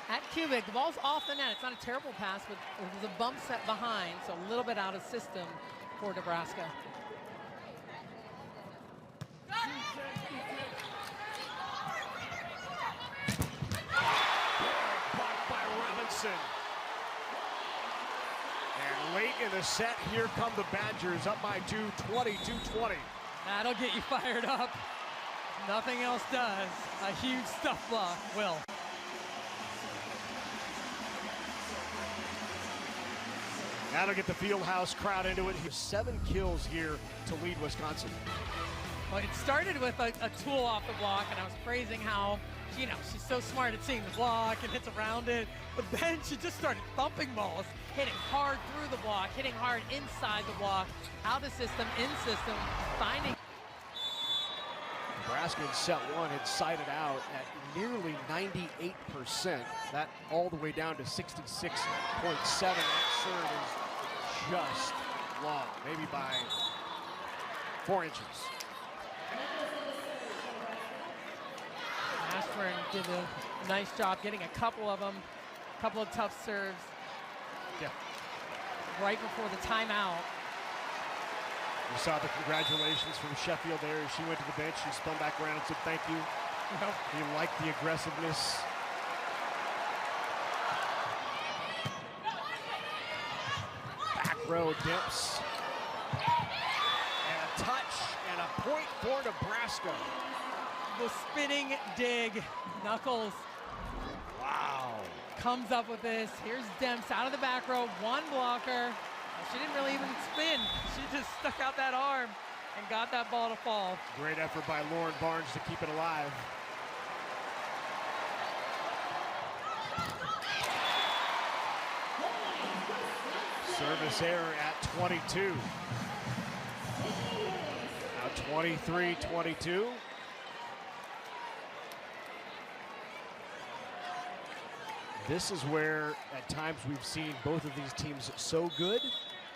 At Kubik, the ball's off the net. It's not a terrible pass, but it was a bump set behind, so a little bit out of system for Nebraska. Blocked by Robinson. And late in the set, here come the Badgers up by 2, 22-20. That'll get you fired up. Nothing else does. A huge stuff block will. That'll get the Fieldhouse crowd into it. 7 kills here to lead Wisconsin. Well, it started with a tool off the block, and I was praising how, she's so smart at seeing the block and hits around it. But then she just started thumping balls, hitting hard through the block, hitting hard inside the block, out of system, in system, finding. Nebraska in set 1 had sided out at nearly 98%. That all the way down to 66.7. That serve is just long, maybe by 4 inches. Ashburn did a nice job getting a couple of them, a couple of tough serves. Yeah. Right before the timeout. We saw the congratulations from Sheffield there as she went to the bench. She spun back around and said thank you. He liked the aggressiveness. Back row dips. And a touch and a point for Nebraska. The spinning dig. Knuckles. Wow. Comes up with this. Here's Demps out of the back row. 1 blocker. She didn't really even spin. She just stuck out that arm and got that ball to fall. Great effort by Lauren Barnes to keep it alive. Service error at 22. Now 23-22. This is where, at times, we've seen both of these teams so good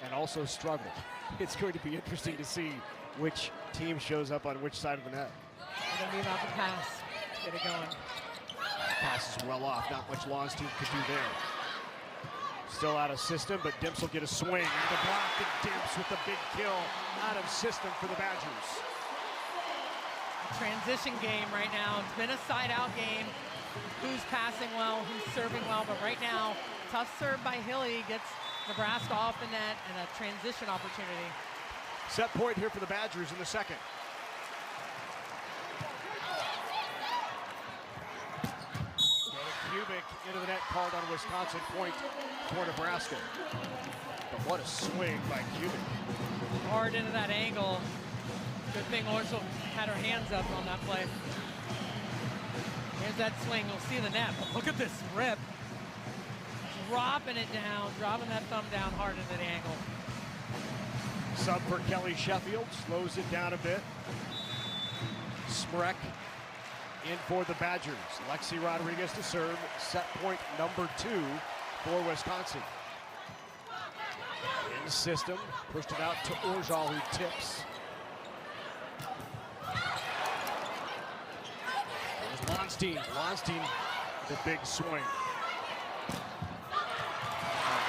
and also struggle. It's going to be interesting to see which team shows up on which side of the net. They're going to be about to pass. Get it going. Pass is well off. Not much Law's team could do there. Still out of system, but Dimps will get a swing. And the block, and Dimps with the big kill out of system for the Badgers. Transition game right now. It's been a side-out game. Who's passing well, who's serving well, but right now, tough serve by Hilly gets Nebraska off the net and a transition opportunity. Set point here for the Badgers in the second. Cubic into the net, called on Wisconsin point for Nebraska. But what a swing by Cubic. Hard into that angle. Good thing Orchel had her hands up on that play. Here's that swing. You'll see the net. But look at this rip. Dropping it down, dropping that thumb down hard into the angle. Sub for Kelly Sheffield, slows it down a bit. Smrek in for the Badgers. Lexi Rodriguez to serve. Set point number 2 for Wisconsin. In system, pushed it out to Orjal, who tips. There's Lonstein. Lonstein, the big swing.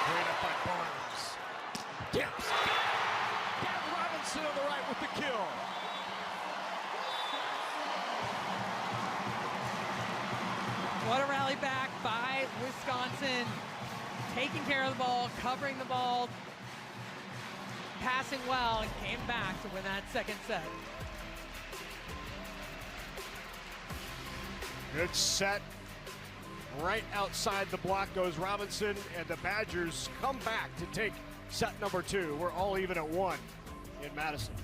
Great up by Barnes. Tips. And Robinson on the right with the kill. What a rally back by Wisconsin. Taking care of the ball, covering the ball, passing well, and came back to win that second set. Good set. Right outside the block goes Robinson, and the Badgers come back to take set number 2. We're all even at 1 in Madison.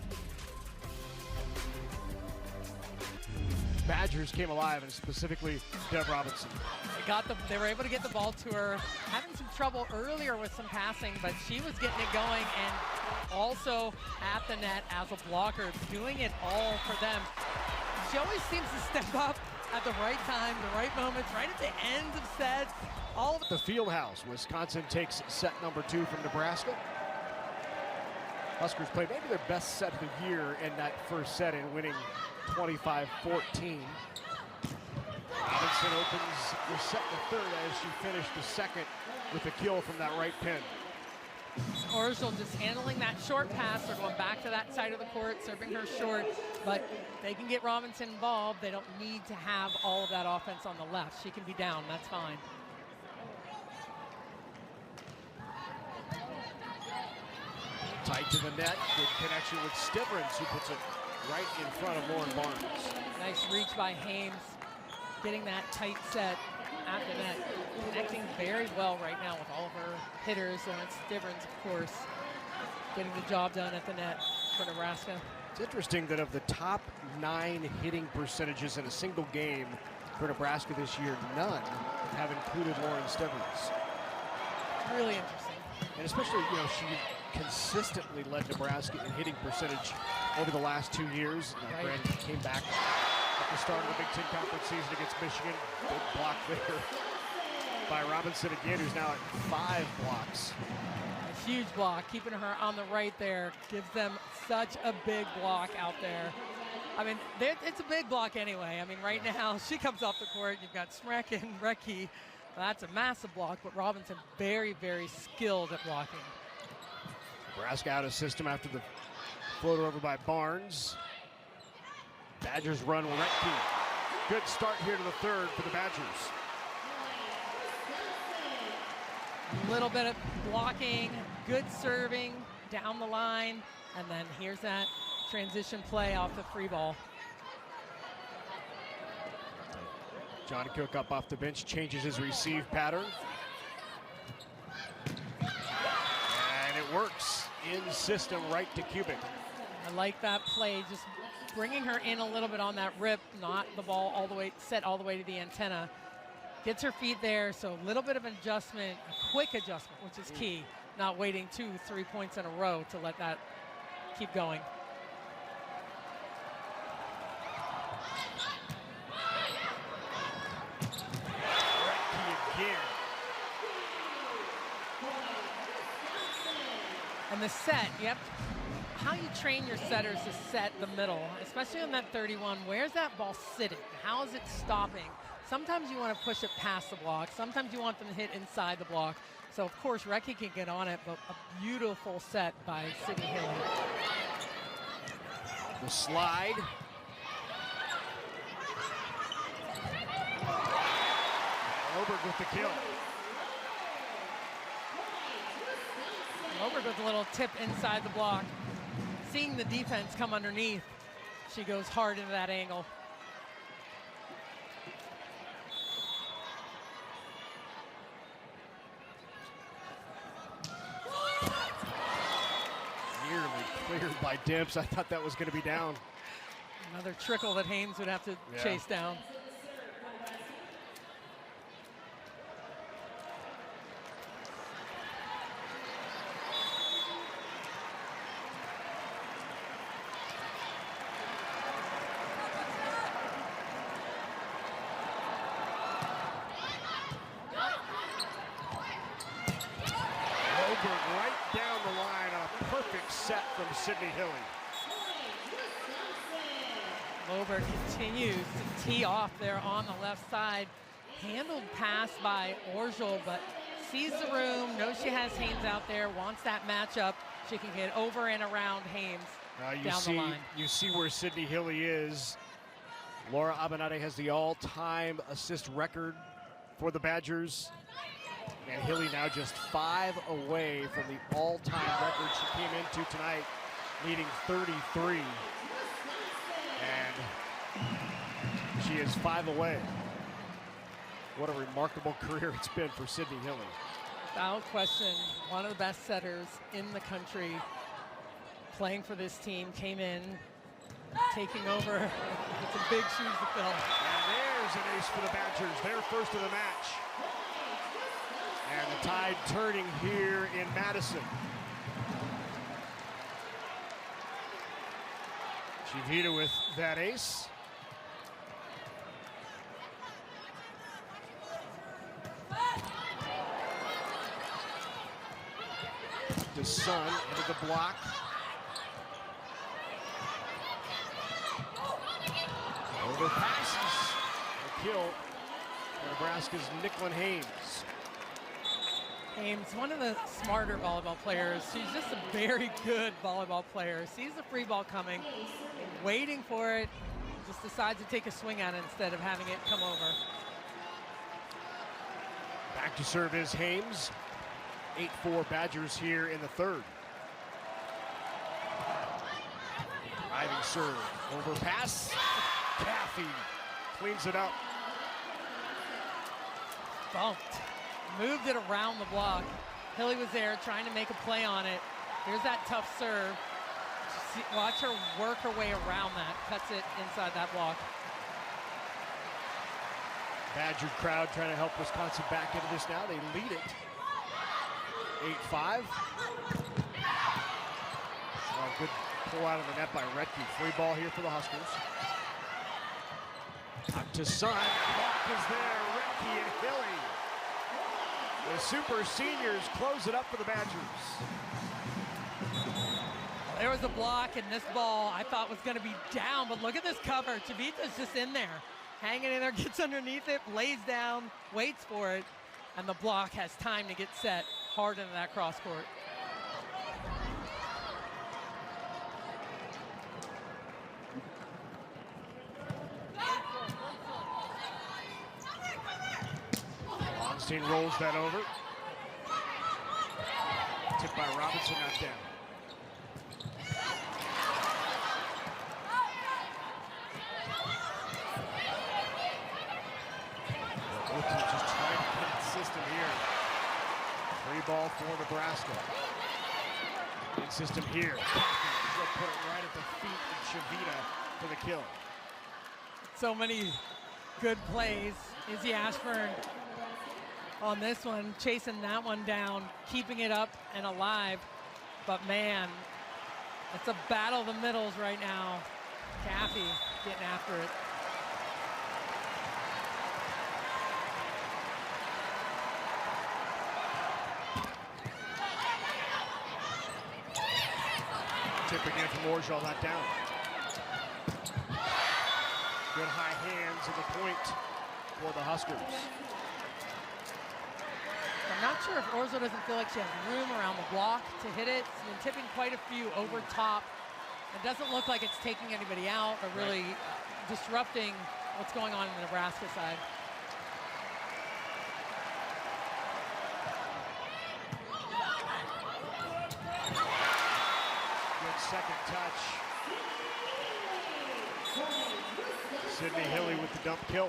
Badgers came alive, and specifically Dev Robinson. They were able to get the ball to her. Having some trouble earlier with some passing, but she was getting it going and also at the net as a blocker, doing it all for them. She always seems to step up at the right time, the right moments, right at the end of sets. All of The Fieldhouse, Wisconsin takes set number 2 from Nebraska. Huskers played maybe their best set of the year in that first set in winning 25-14. Robinson opens the set in the third as she finished the second with a kill from that right pin. Orjal just handling that short pass. They're going back to that side of the court, serving her short, but they can get Robinson involved. They don't need to have all of that offense on the left. She can be down, that's fine. Tight to the net, good connection with Stivrins, who puts it right in front of Lauren Barnes. Nice reach by Hames, getting that tight set at the net. Connecting very well right now with all of her hitters. Lawrence Stivrins, of course, getting the job done at the net for Nebraska. It's interesting that of the top 9 hitting percentages in a single game for Nebraska this year, none have included Lauren Stivrins. Really interesting. And especially, she consistently led Nebraska in hitting percentage over the last 2 years. Right. Granted, came back at the start of the Big Ten Conference season against Michigan. Big block there by Robinson again, who's now at 5 blocks. A huge block, keeping her on the right there. Gives them such a big block out there. I mean, it's a big block anyway. I mean, right now, she comes off the court. You've got Smrek and Recchi. That's a massive block, but Robinson very, very skilled at blocking. Nebraska out of system after the floater over by Barnes. Badgers run Recchi. Good start here to the third for the Badgers. A little bit of blocking, good serving down the line, and then here's that transition play off the free ball. Johnny Cook up off the bench, changes his receive pattern. And it works in system right to Cubic. I like that play, just bringing her in a little bit on that rip, not the ball all the way, set all the way to the antenna. Gets her feet there, so a little bit of an adjustment, a quick adjustment, which is key. Not waiting 2-3 points in a row to let that keep going. Again. And the set, how you train your setters to set the middle, especially on that 31. Where's that ball sitting? How is it stopping? Sometimes you want to push it past the block. Sometimes you want them to hit inside the block. So, of course, Recchi can get on it, but a beautiful set by Sydney Hill. The slide. Oberg with the kill. Over with a little tip inside the block. Seeing the defense come underneath, she goes hard into that angle. Nearly cleared by Dimps. I thought that was going to be down. Another trickle that Hames would have to chase down. Right down the line on a perfect set from Sydney Hilly. Loberg continues to tee off there on the left side. Handled pass by Orgel, but sees the room, knows she has Hames out there, wants that matchup. She can get over and around Hames down the line. You see where Sydney Hilly is. Laura Abenade has the all-time assist record for the Badgers. And Hilly now just 5 away from the all-time record she came into tonight, leading 33. And she is 5 away. What a remarkable career it's been for Sydney Hilly. Without question, one of the best setters in the country. Playing for this team, came in, taking over. It's a big shoes to fill. And there's an ace for the Badgers, their first of the match. And the tide turning here in Madison. Chivita with that ace. The Sun into the block. Over passes. A kill for Nebraska's Nicklin Hames. Hames, one of the smarter volleyball players. She's just a very good volleyball player. Sees the free ball coming, waiting for it, just decides to take a swing at it instead of having it come over. Back to serve is Hames. 8-4 Badgers here in the third. Driving serve, over pass. Caffey cleans it up. Bumped. Moved it around the block. Hilly was there trying to make a play on it. Here's that tough serve. Watch her work her way around that. Cuts it inside that block. Badger crowd trying to help Wisconsin back into this now. They lead it 8-5. Oh, good pull out of the net by Retke. Free ball here for the Huskers. Up to Sun. Block is there. Retke and Hilly. The super seniors close it up for the Badgers. There was a block, and this ball I thought was going to be down, but look at this cover. Chivita's just in there, hanging in there, gets underneath it, lays down, waits for it, and the block has time to get set hard into that cross court. Rolls that over. Tipped by Robinson, not down. Both teams just trying to get it system here. Free ball for Nebraska. In system here. She'll put it right at the feet of Chivita for the kill. So many good plays. Izzy Ashburn on this one, chasing that one down, keeping it up and alive. But man, it's a battle of the middles right now. Caffey getting after it. Tip again from Orgel, not down. Good high hands at the point for the Huskers. I'm not sure if Orzo doesn't feel like she has room around the block to hit it. She's been tipping quite a few over top. It doesn't look like it's taking anybody out or really disrupting what's going on in the Nebraska side. second touch. Sydney Hilly with the dump kill.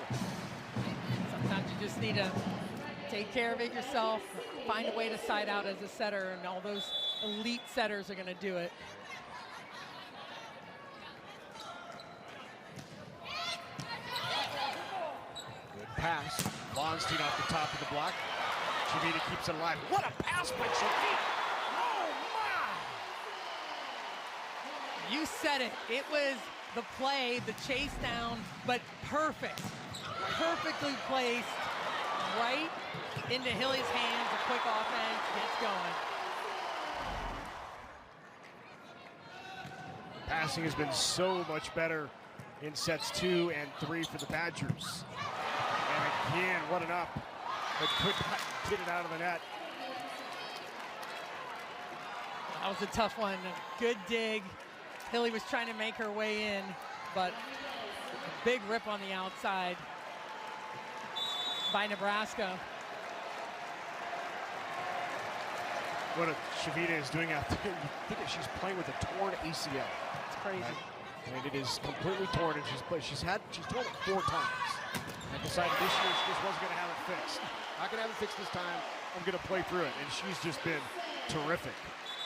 Sometimes you just need to take care of it yourself, find a way to side out as a setter, and all those elite setters are going to do it. Good pass. Lonstein off the top of the block. Chavita keeps it alive. What a pass by Chavita! Oh my! You said it. It was the play, the chase down, but perfect. Perfectly placed right into Hilly's hands. A quick offense gets going. Passing has been so much better in sets 2 and 3 for the Badgers. And again, what an up, but could not get it out of the net. That was a tough one. A good dig. Hilly was trying to make her way in, but a big rip on the outside by Nebraska. What Chavita is doing out there, you think that she's playing with a torn ACL. It's crazy. And it is completely torn, and she's torn it 4 times. And decided this year she just wasn't going to have it fixed. Not going to have it fixed this time. I'm going to play through it, and she's just been terrific.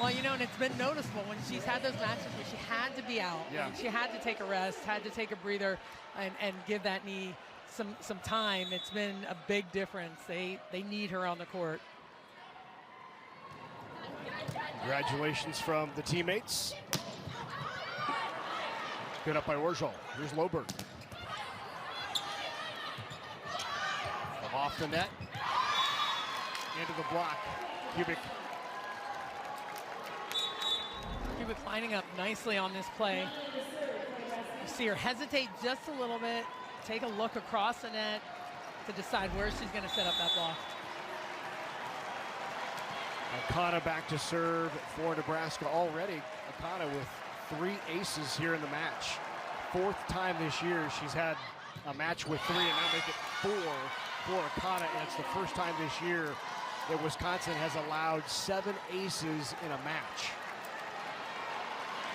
Well, you know, and it's been noticeable when she's had those matches where she had to be out. Yeah. She had to take a rest, had to take a breather, and give that knee some time. It's been a big difference. They need her on the court. Congratulations from the teammates. Good up by Orjol. Here's Loberg. From off the net. Into the block. Kubik. Kubik lining up nicely on this play. You see her hesitate just a little bit, take a look across the net to decide where she's going to set up that block. Akana back to serve for Nebraska already. Akana with 3 aces here in the match. 4th time this year she's had a match with 3, and now make it 4 for Akana. And it's the first time this year that Wisconsin has allowed 7 aces in a match.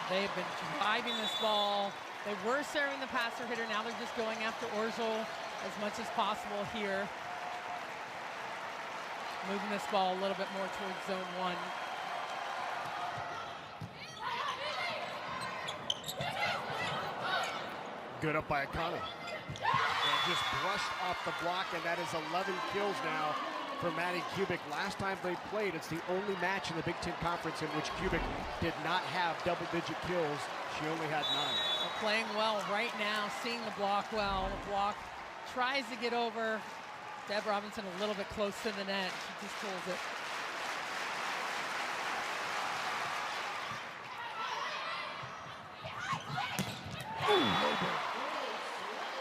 They've been driving this ball. They were serving the passer hitter. Now they're just going after Orjol as much as possible here. Moving this ball a little bit more towards zone 1. Good up by Akana. And just brushed off the block, and that is 11 kills now for Maddie Kubik. Last time they played, it's the only match in the Big Ten Conference in which Kubik did not have double-digit kills. She only had 9. They're playing well right now, seeing the block well. The block tries to get over. Deb Robinson a little bit close to the net. She just pulls it.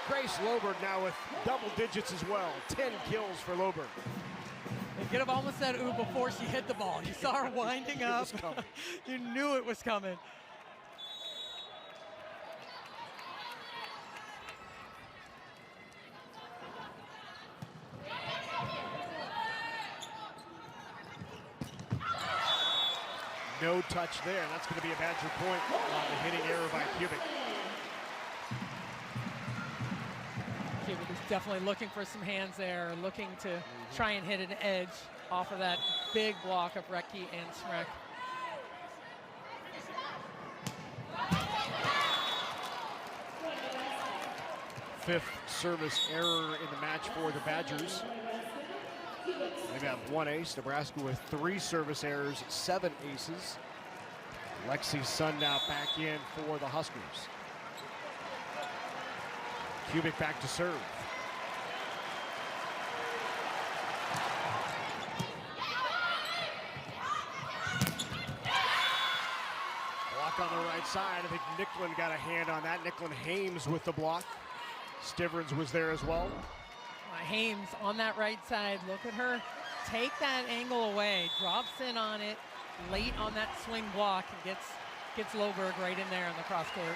Grace Loberg now with double digits as well. 10 kills for Loberg. They could have almost said ooh before she hit the ball. You saw her winding up. You knew it was coming. No touch there. That's going to be a Badger point on the hitting error by Kubik. Kubik is definitely looking for some hands there, looking to try and hit an edge off of that big block of Recki and Smrek. Fifth service error in the match for the Badgers. They've got 1 ace. Nebraska with 3 service errors, 7 aces. Lexi Sun now back in for the Huskers. Kubik back to serve. Block on the right side. I think Nicklin got a hand on that. Nicklin Hames with the block. Stivrins was there as well. Hames on that right side. Look at her take that angle away. Drops in on it late on that swing block and gets Loberg right in there on the cross court.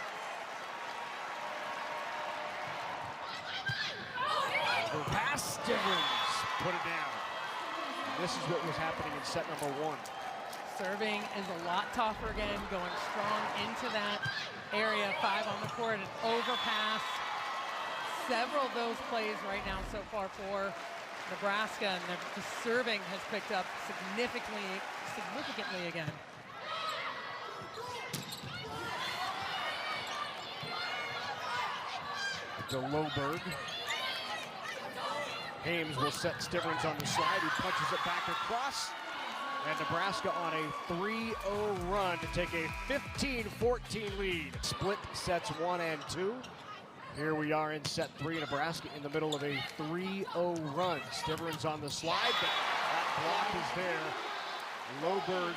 Pass, Stivrins put it down. And this is what was happening in set number 1. Serving is a lot tougher again, going strong into that area. 5 on the court, an overpass. Several of those plays right now so far for Nebraska, and the serving has picked up significantly again. To Loberg. Hames will set Stivrins on the slide. He punches it back across. And Nebraska on a 3-0 run to take a 15-14 lead. Split sets 1 and 2. Here we are in set 3. Nebraska in the middle of a 3-0 run. Stivrins on the slide. That block is there. Loberg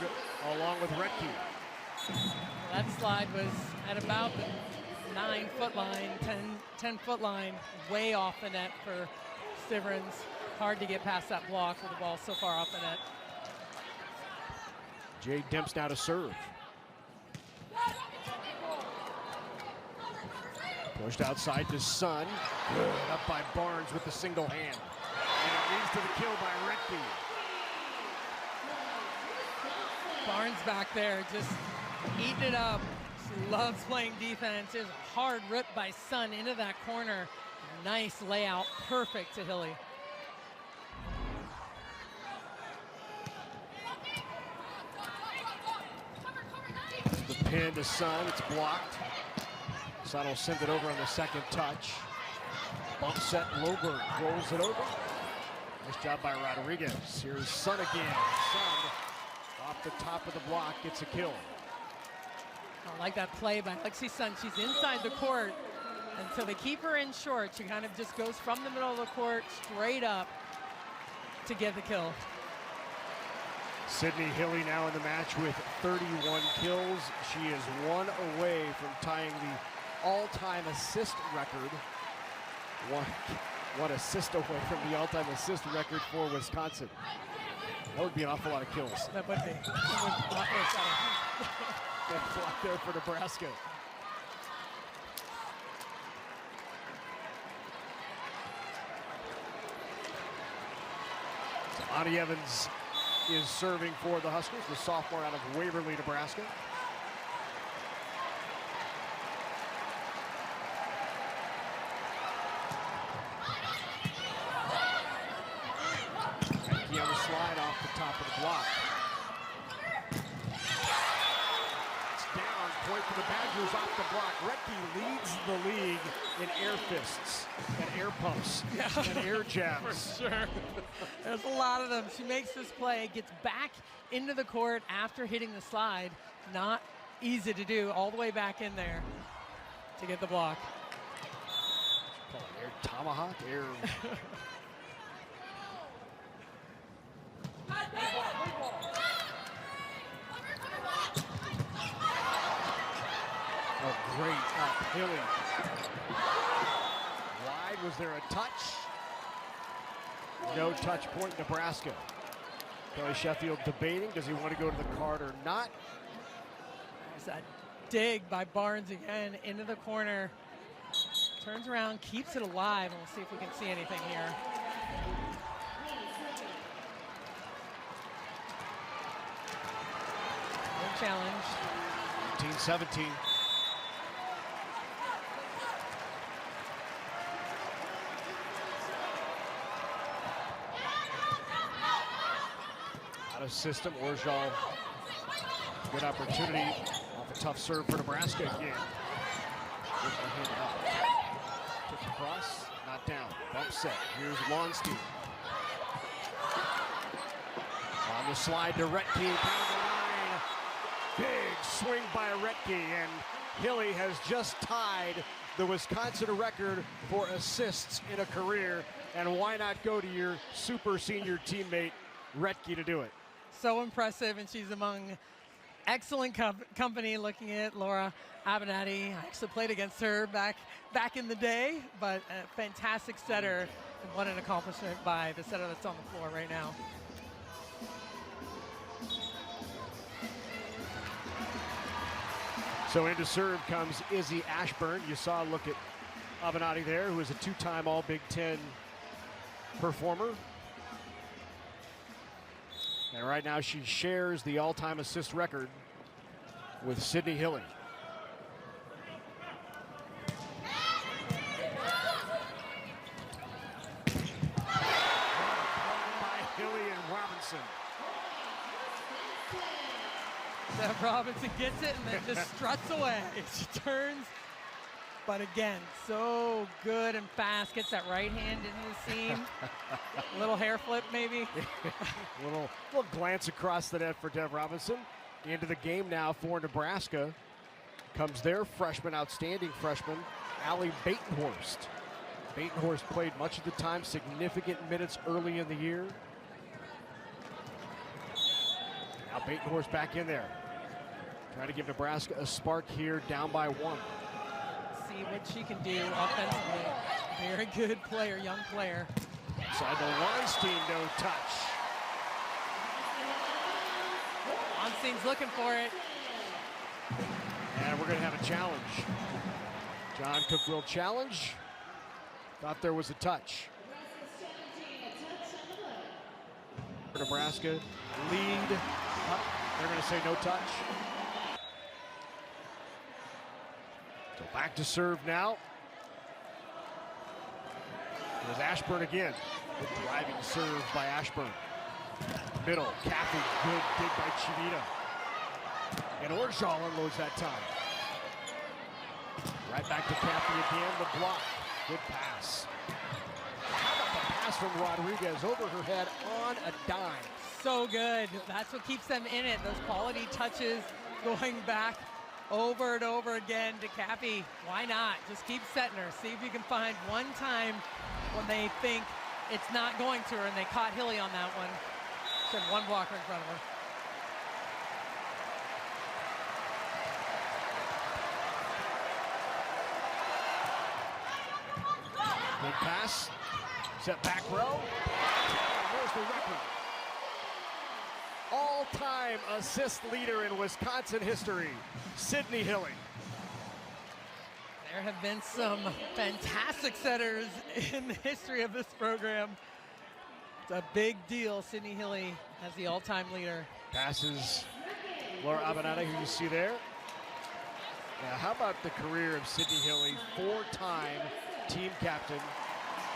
along with Retke. That slide was at about the 9-foot line, 10-foot line, way off the net for Stivrins. Hard to get past that block with the ball so far off the net. Jay Demps now to serve. Pushed outside to Sun. Good, up by Barnes with the single hand. And it leads to the kill by Retke. Barnes back there just eating it up. She loves playing defense. There's a hard rip by Sun into that corner. Nice layout, perfect to Hilly. The pin to Sun, it's blocked. Sun will send it over on the second touch. Bump set, Loberg rolls it over. Nice job by Rodriguez. Here's Sun again. Sun off the top of the block, gets a kill. I like that play by Lexi Sun. She's inside the court, and so they keep her in short. She kind of just goes from the middle of the court straight up to get the kill. Sydney Hilly now in the match with 31 kills. She is 1 away from tying the all-time assist record. One assist away from the all-time assist record for Wisconsin. That would be an awful lot of kills. That would be. Good block there for Nebraska. So Ani Evans is serving for the Huskers, the sophomore out of Waverly, Nebraska. Retke on the slide off the top of the block. It's down, point for the Badgers off the block. Retke leads the league in air fists and air pumps and air jabs. For sure. There's a lot of them. She makes this play, gets back into the court after hitting the slide. Not easy to do, all the way back in there to get the block. Air tomahawk, air. Oh, great up, Hilly. Wide, was there a touch? No touch point, Nebraska. Kelly Sheffield debating, does he want to go to the card or not? There's that dig by Barnes again into the corner. Turns around, keeps it alive, and we'll see if we can see anything here. No challenge. 18-17. Out of system, Orjal, good opportunity off a tough serve for Nebraska again. Took across, not down, bump set, here's Lonstein. On the slide to Retke, down the line. Big swing by Retke, and Hilly has just tied the Wisconsin record for assists in a career, and why not go to your super senior teammate, Retke, to do it? So impressive, and she's among excellent company. Looking at Laura Abernathy, I actually played against her back in the day, but a fantastic setter, and what an accomplishment by the setter that's on the floor right now. So into serve comes Izzy Ashburn. You saw a look at Abernathy there, who is a two-time All-Big Ten performer. And And right now she shares the all-time assist record with Sydney Hilly. By Hilly and Robinson. That Robinson gets it and then just struts away. She turns, but again, so good and fast. Gets that right hand into the seam. A little hair flip maybe. little glance across the net for Dev Robinson. Into the game now for Nebraska comes their freshman, outstanding freshman, Allie Batenhorst. Batenhorst played much of the time, significant minutes early in the year. Now Batenhorst back in there. Trying to give Nebraska a spark here, down by 1. See what she can do offensively. Very good player, young player. Inside the Weinstein, no touch. Weinstein's looking for it. And we're going to have a challenge. John Cook will challenge. Thought there was a touch. Nebraska lead up. They're going to say no touch. So back to serve now. There's Ashburn again. Good driving serve by Ashburn. Middle, Caffey, good dig by Chivita. And Orjal unloads that time. Right back to Caffey again, the block. Good pass. How about the pass from Rodriguez over her head on a dime? So good. That's what keeps them in it. Those quality touches going back over and over again to Cappy. Why not? Just keep setting her. See if you can find one time when they think it's not going to her, and they caught Hilly on that one. She had one blocker in front of her. Good pass. Set back row. There's the record. All-time assist leader in Wisconsin history, Sydney Hilly. There have been some fantastic setters in the history of this program. It's a big deal. Sydney Hilly as the all-time leader. Passes Laura Avenatti, who you see there. Now, how about the career of Sydney Hilly, 4-time team captain.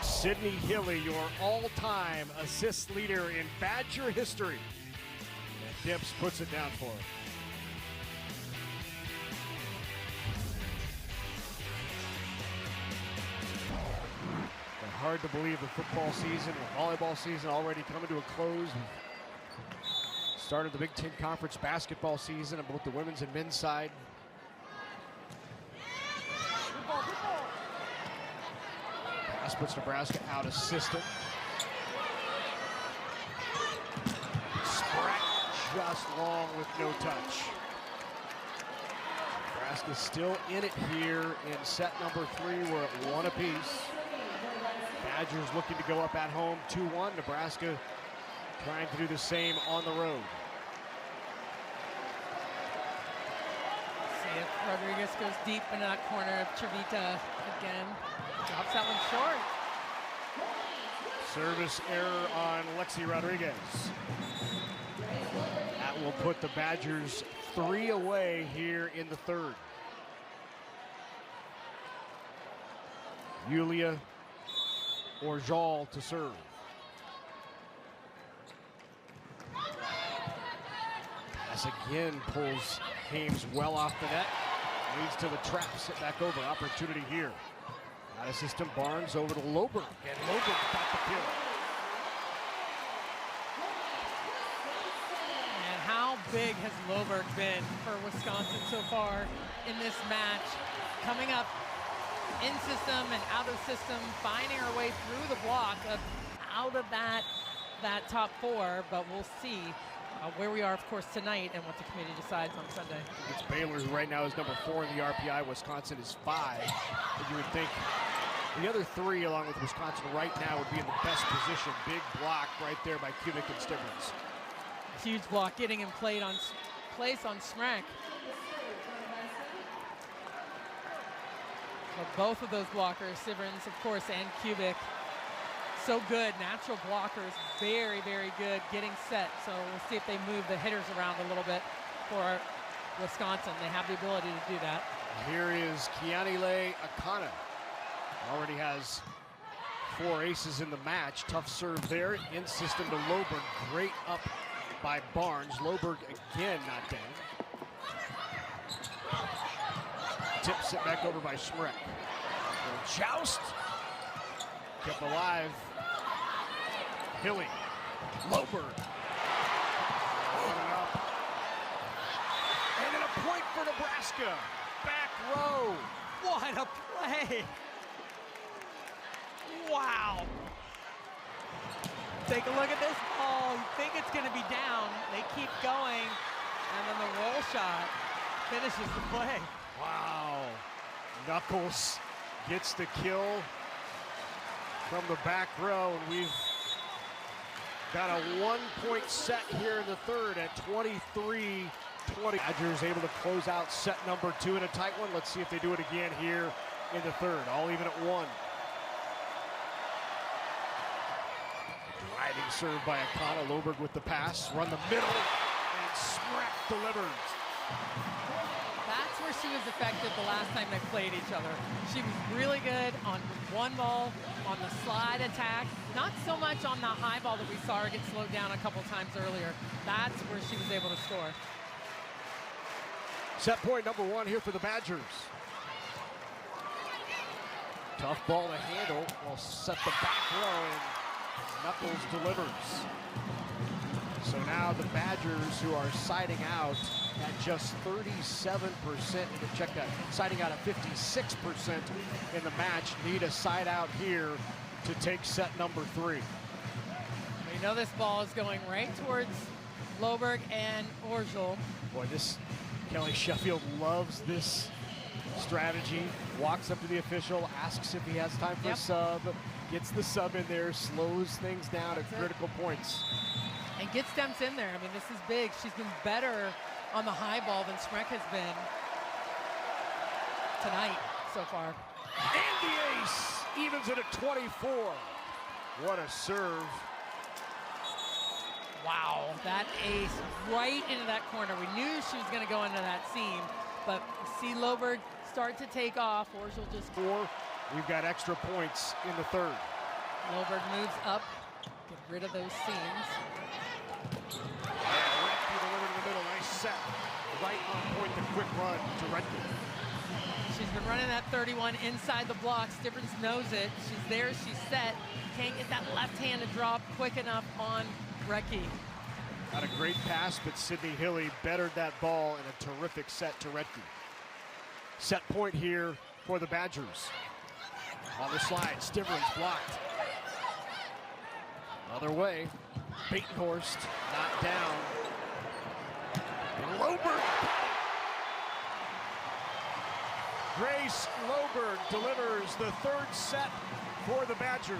Sydney Hilly, your all-time assist leader in Badger history. And Dips puts it down for her. And hard to believe the football season, the volleyball season already coming to a close. We've started the Big Ten Conference basketball season on both the women's and men's side. Pass puts Nebraska out of system. Spratt just long with no touch. Nebraska still in it here in set number 3. We're at 1 apiece. Badgers looking to go up at home 2-1. Nebraska trying to do the same on the road. See if Rodriguez goes deep into that corner of Chivita again. Drops that one short. Service error on Lexi Rodriguez. That will put the Badgers 3 away here in the third. Yulia Orjal to serve. Pass again pulls Hames well off the net. Leads to the trap, sit back over, opportunity here. Out of system, Barnes over to Loberg, and Loberg got the kill. And how big has Loberg been for Wisconsin so far in this match? Coming up in system and out of system, finding her way through the block out of that top 4, but we'll see where we are, of course, tonight and what the committee decides on Sunday. It's Baylor, who right now is number 4 in the RPI. Wisconsin is 5. But you would think the other 3, along with Wisconsin right now, would be in the best position. Big block right there by Kubik and Stivrins. Huge block getting in place on Smrek. But both of those blockers, Stivrins, of course, and Kubik, so good. Natural blockers, very, very good getting set. So we'll see if they move the hitters around a little bit for Wisconsin. They have the ability to do that. Here is Keanile Akana. Already has 4 aces in the match. Tough serve there. In system to Loberg. Great up by Barnes. Loberg again not down. Tips it back over by Schmreck. Joust. Kept alive. Hilly. Loberg. And then a point for Nebraska. Back row. What a play. Wow. Take a look at this ball. You think it's going to be down. They keep going. And then the roll shot finishes the play. Wow. Knuckles gets the kill from the back row. And we've got a 1-point set here in the third at 23-20. Badgers able to close out set number 2 in a tight one. Let's see if they do it again here in the third. All even at 1. Driving serve by Akana. Loberg with the pass. Run the middle. And Schmreck delivers. That's where she was effective the last time they played each other. She was really good on one ball, on the slide attack. Not so much on the high ball that we saw her get slowed down a couple times earlier. That's where she was able to score. Set point number 1 here for the Badgers. Tough ball to handle. We'll set the back row and Knuckles delivers. So now the Badgers, who are siding out at just 37%, and check that, siding out at 56% in the match, need a side out here to take set number 3. We know this ball is going right towards Loberg and Orgel. Boy, this Kelly Sheffield loves this strategy. Walks up to the official, asks if he has time for a sub, gets the sub in there, slows things down at critical points. And gets Demps in there. I mean, this is big. She's been better on the high ball than Schmreck has been tonight so far. And the ace evens it at 24. What a serve. Wow, that ace right into that corner. We knew she was going to go into that seam, but see Loberg start to take off. Orgel just 4. We've got extra points in the third. Loberg moves up, get rid of those seams. Redke delivered in the middle, nice set. Right on point, the quick run to Redke. She's been running that 31 inside the blocks. Stivrins knows it. She's there, she's set. Can't get that left hand to drop quick enough on Redke. Got a great pass, but Sydney Hilly bettered that ball in a terrific set to Redke. Set point here for the Badgers. On the slide, Stivrins blocked. Other way, Batenhorst not down. Loberg. Grace Loberg delivers the third set for the Badgers.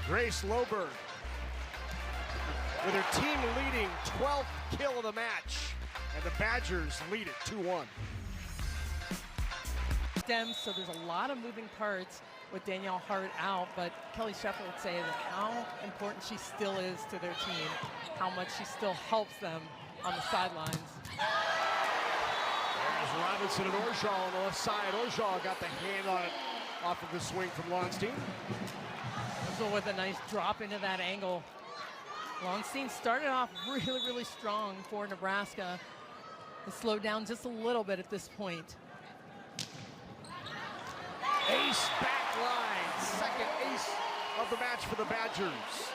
Grace Loberg with her team leading 12th kill of the match, and the Badgers lead it 2-1. So there's a lot of moving parts with Danielle Hart out, but Kelly Sheffield would say that how important she still is to their team, how much she still helps them on the sidelines. There's Robinson and Orgeal on the left side. Orgeal got the hand on it off of the swing from Lonstein. Also with a nice drop into that angle. Lonstein started off really, really strong for Nebraska. It slowed down just a little bit at this point. Ace back line, second ace of the match for the Badgers.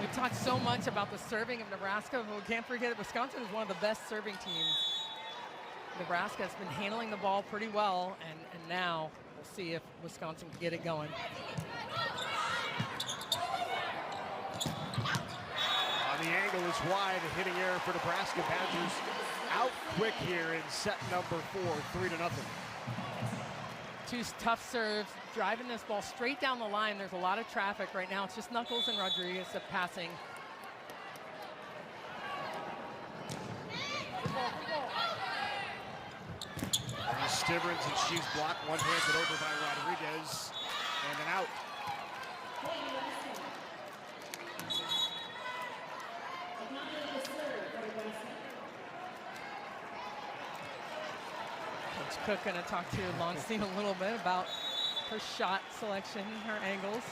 We've talked so much about the serving of Nebraska, but we can't forget that Wisconsin is one of the best serving teams. Nebraska has been handling the ball pretty well, and now we'll see if Wisconsin can get it going. On the angle is wide, a hitting error for Nebraska. Badgers out quick here in set number 4, 3-0. Two tough serves, driving this ball straight down the line. There's a lot of traffic right now. It's just Knuckles and Rodriguez passing. Stivrins, and she's blocked, one-handed over by Rodriguez, and an out. Coach Cook going to talk to Longstein a little bit about her shot selection, her angles.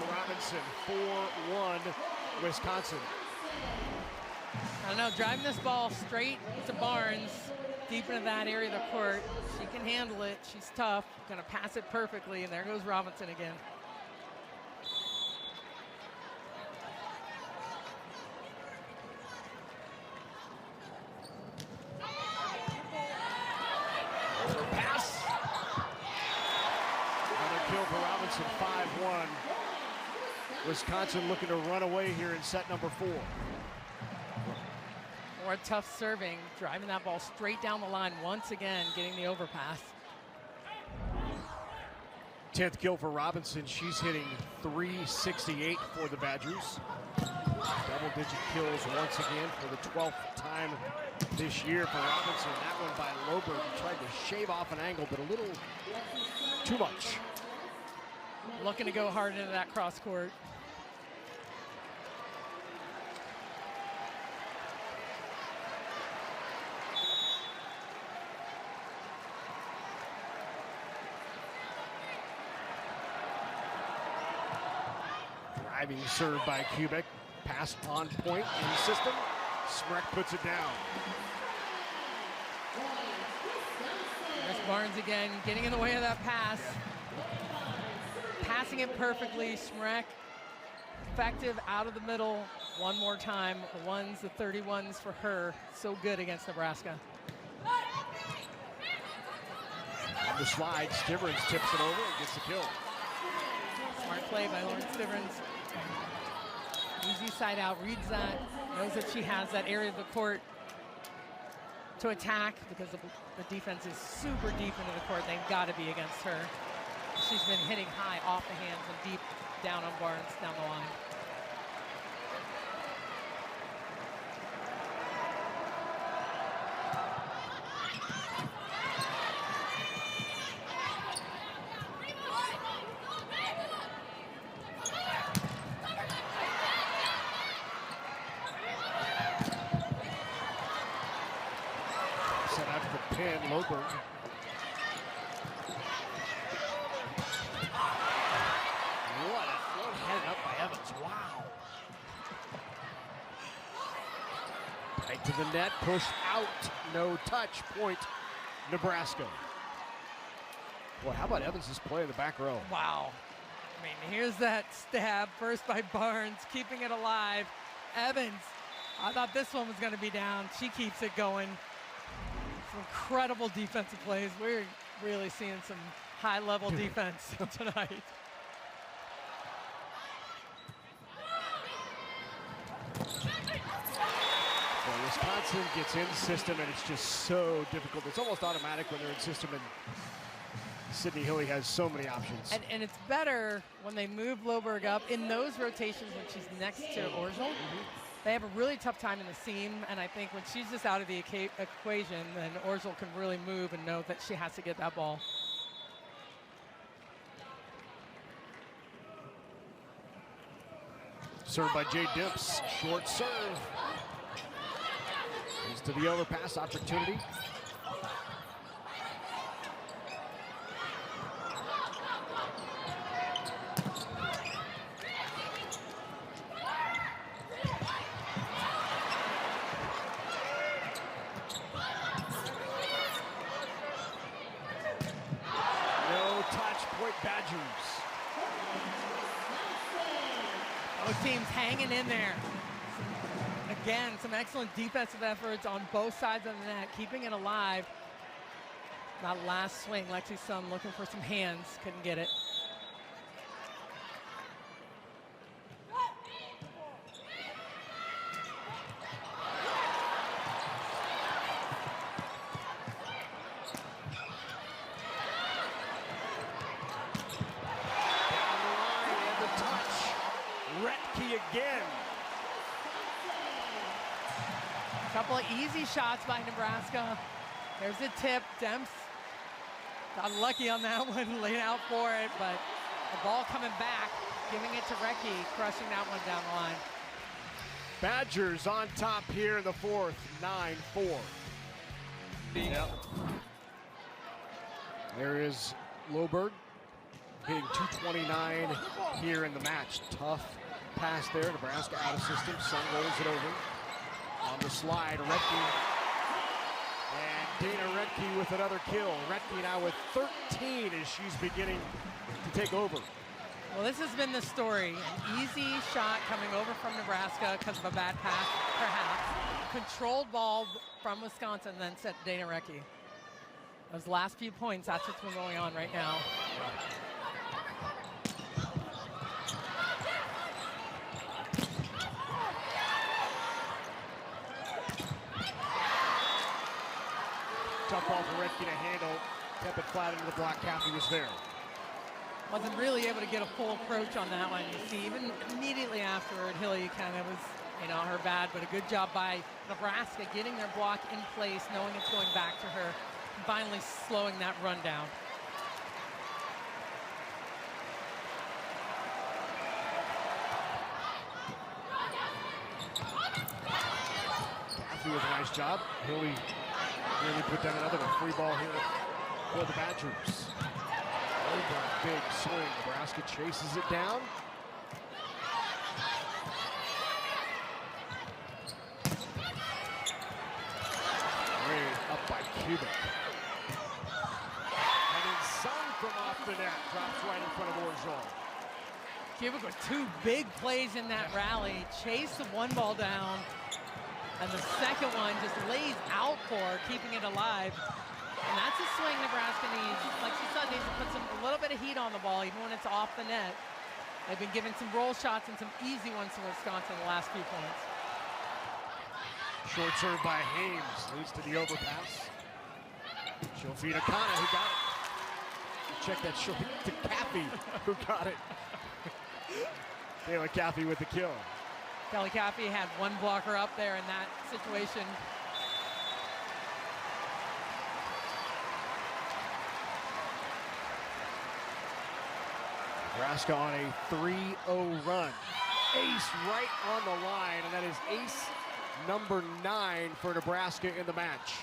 Robinson, 4-1, Wisconsin. I don't know, driving this ball straight to Barnes, deep into that area of the court. She can handle it, she's tough, gonna pass it perfectly, and there goes Robinson again. Pass. Another kill for Robinson, 5-1. Wisconsin looking to run away here in set number 4. More tough serving, driving that ball straight down the line once again, getting the overpass. 10th kill for Robinson. She's hitting .368 for the Badgers. Double-digit kills once again for the 12th time this year for Robinson. That one by Loberg. He tried to shave off an angle, but a little too much. Looking to go hard into that cross court. Driving serve by Kubik. Pass on point in the system. Smrek puts it down. There's Barnes again, getting in the way of that pass. Passing it perfectly. Smrek effective out of the middle one more time. The ones, the 31s for her. So good against Nebraska. On the slide, Stivrins tips it over and gets the kill. Smart play by Lauren Stivrins. Easy side out, reads that, knows that she has that area of the court to attack because the defense is super deep into the court. They've got to be against her. She's been hitting high off the hands and deep down on Barnes down the line. Loberg. What a throw headed up by Evans. Wow. Right to the net, pushed out, no touch, point, Nebraska. Boy, how about Evans' play in the back row? Wow. I mean, here's that stab, first by Barnes, keeping it alive. Evans, I thought this one was going to be down. She keeps it going. Some incredible defensive plays. We're really seeing some high-level defense tonight. Well, Wisconsin gets in system, and it's just so difficult. It's almost automatic when they're in system, and Sydney Hilly has so many options. And it's better when they move Loberg up in those rotations when she's next to Orgel. They have a really tough time in the seam, and I think when she's just out of the equation, then Orgel can really move and know that she has to get that ball. Served by Jay Dimps, short serve. Goes to the overpass opportunity. Both teams hanging in there. Again, some excellent defensive efforts on both sides of the net, keeping it alive. That last swing, Lexi Sum looking for some hands, couldn't get it. again. A couple of easy shots by Nebraska. There's a tip. Demps got lucky on that one, laid out for it, but the ball coming back, giving it to Recky, crushing that one down the line. Badgers on top here in the fourth, 9-4. Yep. There is Loberg hitting 229 here in the match. Tough pass there. Nebraska out of system. Sun rolls it over. On the slide, Retke. And Dana Retke with another kill. Retke now with 13 as she's beginning to take over. Well, this has been the story. An easy shot coming over from Nebraska because of a bad pass, perhaps. Controlled ball from Wisconsin, then set Dana Retke. Those last few points, that's what's been going on right now. Tough ball for Retke to handle. Kept it flat into the block. Caffey was there. Wasn't really able to get a full approach on that one. You see, even immediately afterward, Hilly kind of was, her bad, but a good job by Nebraska getting their block in place, knowing it's going back to her, and finally slowing that run down. Caffey with a nice job. Hilly really put down another free ball here for the Badgers. Big swing. Nebraska chases it down. Way up by Cubic. And then Sun from off the net drops right in front of Orgeron. Cubic with two big plays in that rally. Chased the one ball down, and the second one just lays out for her, keeping it alive. And that's a swing Nebraska needs. Like she said, needs to put a little bit of heat on the ball, even when it's off the net. They've been giving some roll shots and some easy ones to Wisconsin the last few points. Short serve by Hames leads to the overpass. She'll feed Akana, who got it. Check that short to Caffey, who got it. Taylor Caffey with the kill. Kelly Caffey had one blocker up there in that situation. Nebraska on a 3-0 run. Ace right on the line, and that is ace number 9 for Nebraska in the match.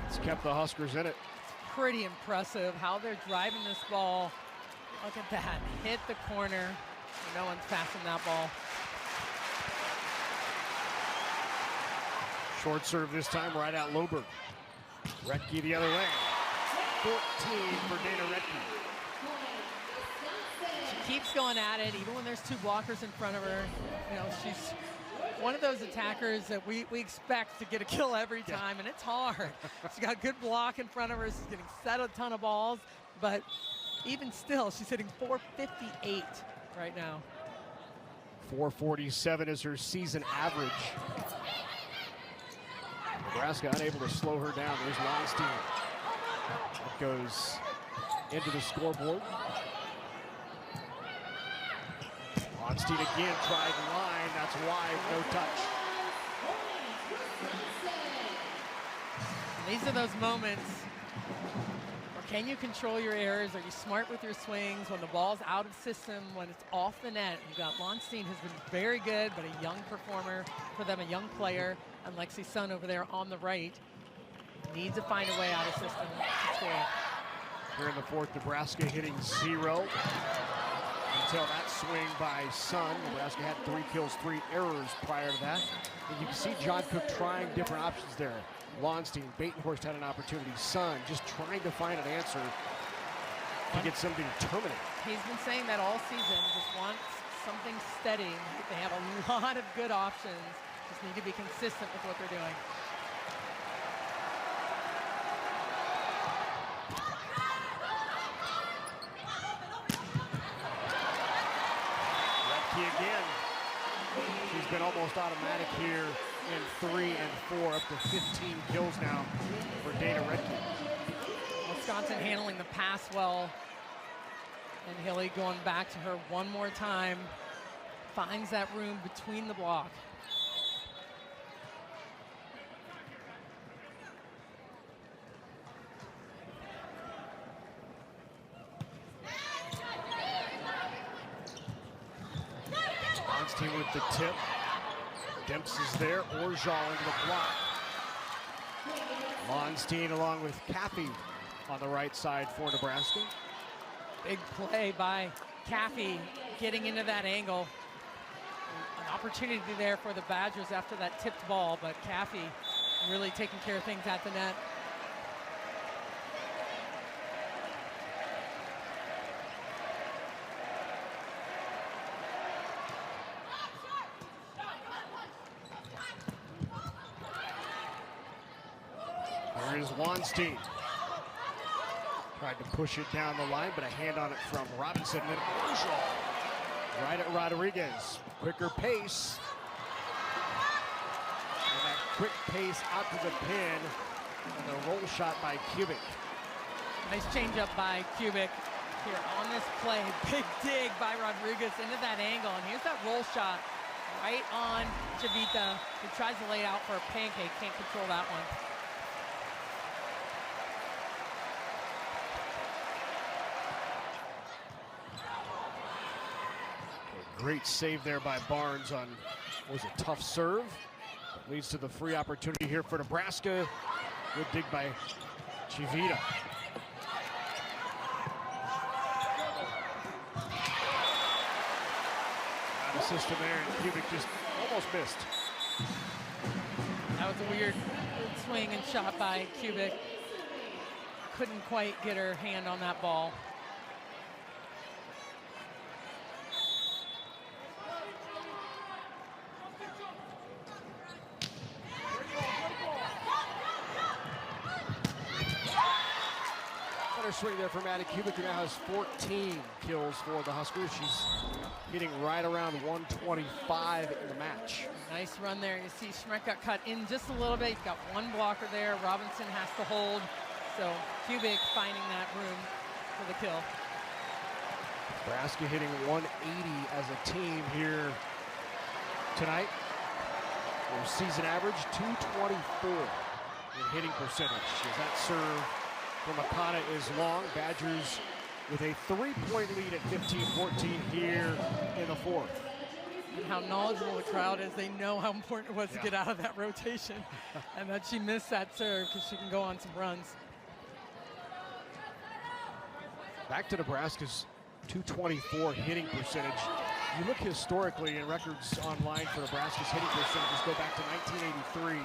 It's kept the Huskers in it. It's pretty impressive how they're driving this ball. Look at that, hit the corner. No one's passing that ball. Short serve this time, right out Loberg. Retke the other way. 14 for Dana Retke. She keeps going at it, even when there's two blockers in front of her. She's one of those attackers that we expect to get a kill every time, and it's hard. She's got a good block in front of her. She's getting set a ton of balls, but even still, she's hitting .458 right now. 447 is her season average. Nebraska unable to slow her down. There's Weinstein. That goes into the scoreboard. Weinstein again tried line. That's wide, no touch. And these are those moments where can you control your errors? Are you smart with your swings when the ball's out of system, when it's off the net? You've got Lonstein, who's been very good, but a young performer for them, a young player. And Lexi Sun over there on the right needs to find a way out of system to score. Here in the fourth, Nebraska hitting 0. Until that swing by Sun. Nebraska had 3 kills, 3 errors prior to that. And you can see John Cook trying different options there. Lonstein, Batenhorst had an opportunity. Sun just trying to find an answer to get somebody to terminate. He's been saying that all season, just wants something steady. They have a lot of good options. Just need to be consistent with what they're doing. Retke again. She's been almost automatic here in 3 and 4, up to 15 kills now for Dana Retke. Wisconsin handling the pass well. And Hilly going back to her one more time. finds that room between the block. Team with the tip. Demps is there. Orjal into the block. Monstein along with Caffey on the right side for Nebraska. Big play by Caffey getting into that angle. An opportunity there for the Badgers after that tipped ball, but Caffey really taking care of things at the net. Here is Wanstein. Tried to push it down the line, but a hand on it from Robinson. And then Orjal right at Rodriguez. Quicker pace. And that quick pace out to the pin. And the roll shot by Kubik. Nice changeup by Kubik here on this play. Big dig by Rodriguez into that angle. And here's that roll shot right on Chavita, who tries to lay it out for a pancake. Can't control that one. Great save there by Barnes on what was a tough serve. That leads to the free opportunity here for Nebraska. Good dig by Chavita. Out of system there, and Kubik just almost missed. That was a weird swing and shot by Kubik. Couldn't quite get her hand on that ball. Swing there from Maddie Kubik, who now has 14 kills for the Huskers. She's hitting right around 125 in the match. Nice run there. You see Schmeck got cut in just a little bit. He's got one blocker there. Robinson has to hold. So Kubik finding that room for the kill. Nebraska hitting 180 as a team here tonight. Their season average 224 in hitting percentage. As that serve from Akana is long. Badgers with a 3-point lead at 15-14 here in the fourth. And how knowledgeable the crowd is. They know how important it was to get out of that rotation. And that she missed that serve because she can go on some runs. Back to Nebraska's 224 hitting percentage. You look historically in records online for Nebraska's hitting percentages go back to 1983.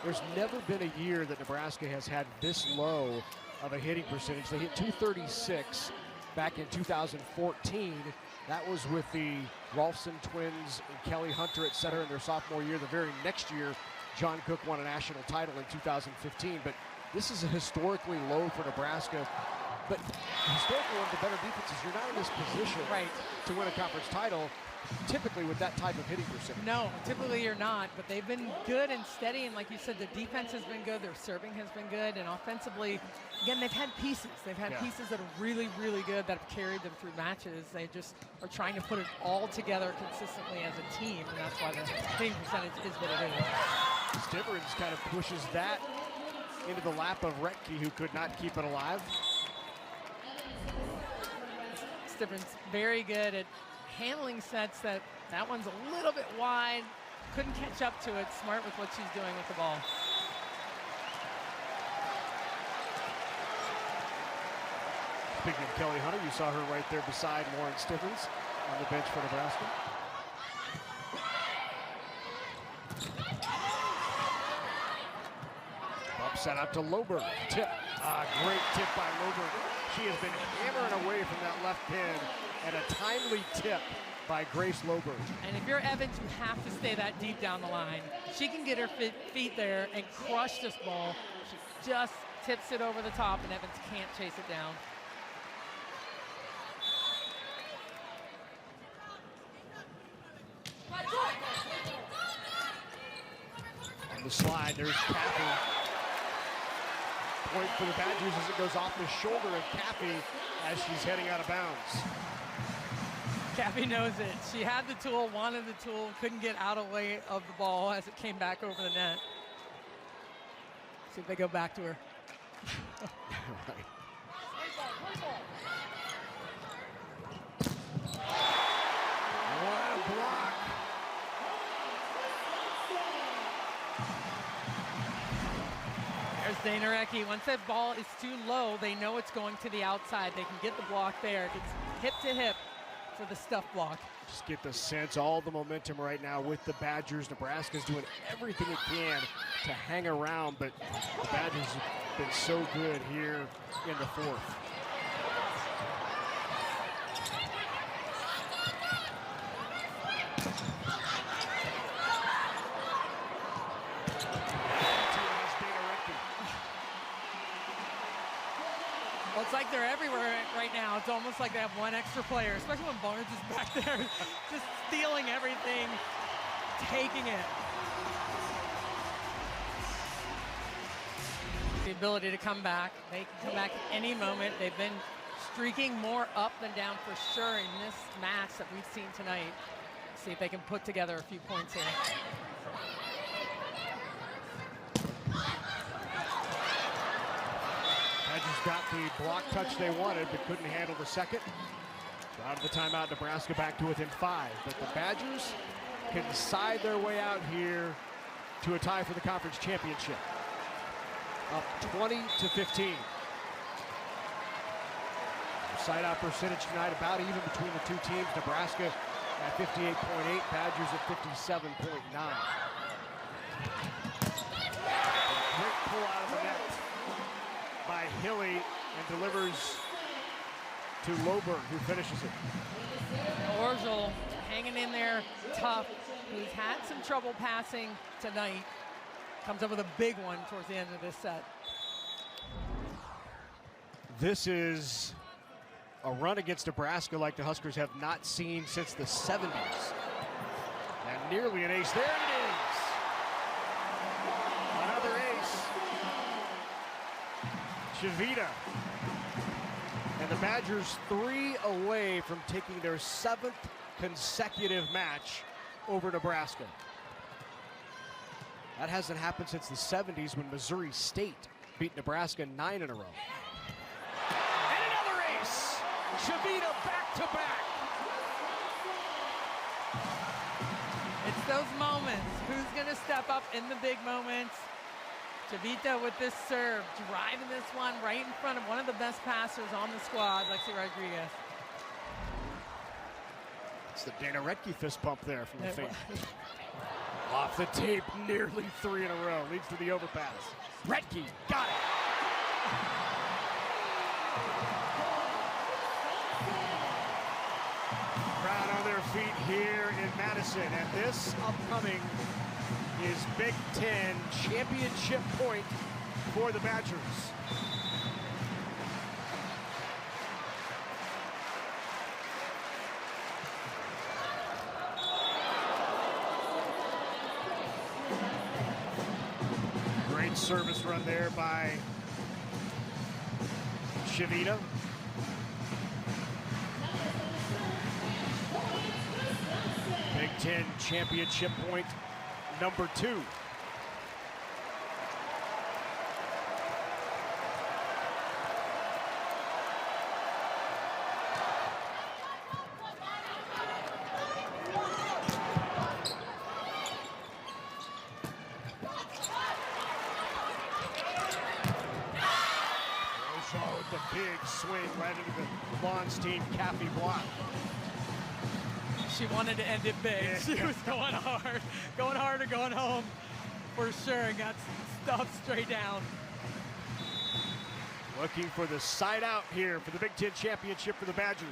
There's never been a year that Nebraska has had this low of a hitting percentage. They hit 236 back in 2014. That was with the Rolfson twins and Kelly Hunter, et cetera, in their sophomore year. The very next year, John Cook won a national title in 2015. But this is a historically low for Nebraska. But historically, one of the better defenses, you're not in this position to win a conference title, typically with that type of hitting percentage. No, typically you're not, but they've been good and steady, and like you said, the defense has been good, their serving has been good, and offensively, again, they've had pieces. They've had pieces that are really, really good that have carried them through matches. They just are trying to put it all together consistently as a team, and that's why the hitting percentage is what it is. Stivrins kind of pushes that into the lap of Retke, who could not keep it alive. Stivrins very good at handling sets. That one's a little bit wide. Couldn't catch up to it. Smart with what she's doing with the ball. Speaking of Kelly Hunter, you saw her right there beside Lauren Stivrins on the bench for Nebraska. Bump set out to Loberg. Tip. Great tip by Loberg. She has been hammering away from that left pin, and a timely tip by Grace Loberg. And if you're Evans, you have to stay that deep down the line. She can get her feet there and crush this ball. She just tips it over the top, and Evans can't chase it down. On the slide, there's Caffey. Point for the Badgers as it goes off the shoulder of Caffey as she's heading out of bounds. Kathy knows it. She had the tool, wanted the tool, couldn't get out of the way of the ball as it came back over the net. See if they go back to her. Right. What a block. There's Dana Recchi. Once that ball is too low, they know it's going to the outside. They can get the block there. It's hip to hip for the stuff block. Just get the sense, all the momentum right now with the Badgers. Nebraska's doing everything it can to hang around, but the Badgers have been so good here in the fourth. Well, it's like they're everywhere right now. It's almost like they have one extra player, especially when Barnes is back there just stealing everything, taking it. The ability to come back. They can come back at any moment. They've been streaking more up than down for sure in this match that we've seen tonight. See if they can put together a few points here. Badgers got the block touch they wanted, but couldn't handle the second. So out of the timeout, Nebraska back to within 5. But the Badgers can side their way out here to a tie for the conference championship. Up 20-15. Side out percentage tonight about even between the two teams. Nebraska at 58.8, Badgers at 57.9. Great pull out of the net by Hilly and delivers to Loberg, who finishes it. Orgel hanging in there tough. He's had some trouble passing tonight. Comes up with a big one towards the end of this set. This is a run against Nebraska like the Huskers have not seen since the 70s. And nearly an ace. There it is. Another ace. Chavita. And the Badgers 3 away from taking their 7th consecutive match over Nebraska. That hasn't happened since the 70s when Missouri State beat Nebraska 9 in a row. And another ace! Chavita back to back. It's those moments. Who's going to step up in the big moments? Chavita with this serve, driving this one right in front of one of the best passers on the squad, Lexi Rodriguez. It's the Dana Retke fist bump there from the fan. Off the tape, nearly 3 in a row. Leads to the overpass. Retke got it. Crowd on their feet here in Madison. And this upcoming is Big Ten championship point for the Badgers. Great service run there by Chavita. Big Ten championship point number 2. With the big swing right into the Lonstein Caffey block. She wanted to end it big. Yeah. She was going hard or going home for sure, and got stuffed straight down. Looking for the side out here for the Big Ten championship for the Badgers.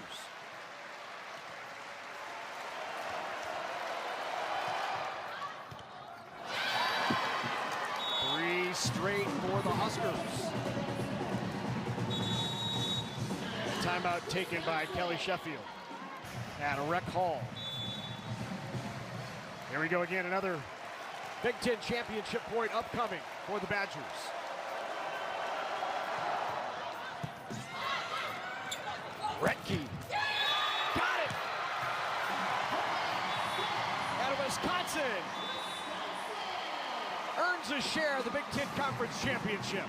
Three straight for the Huskers. Timeout taken by Kelly Sheffield at Rec Hall. Here we go again, another Big Ten championship point upcoming for the Badgers. Retke got it. holds a share of the Big Ten Conference Championship.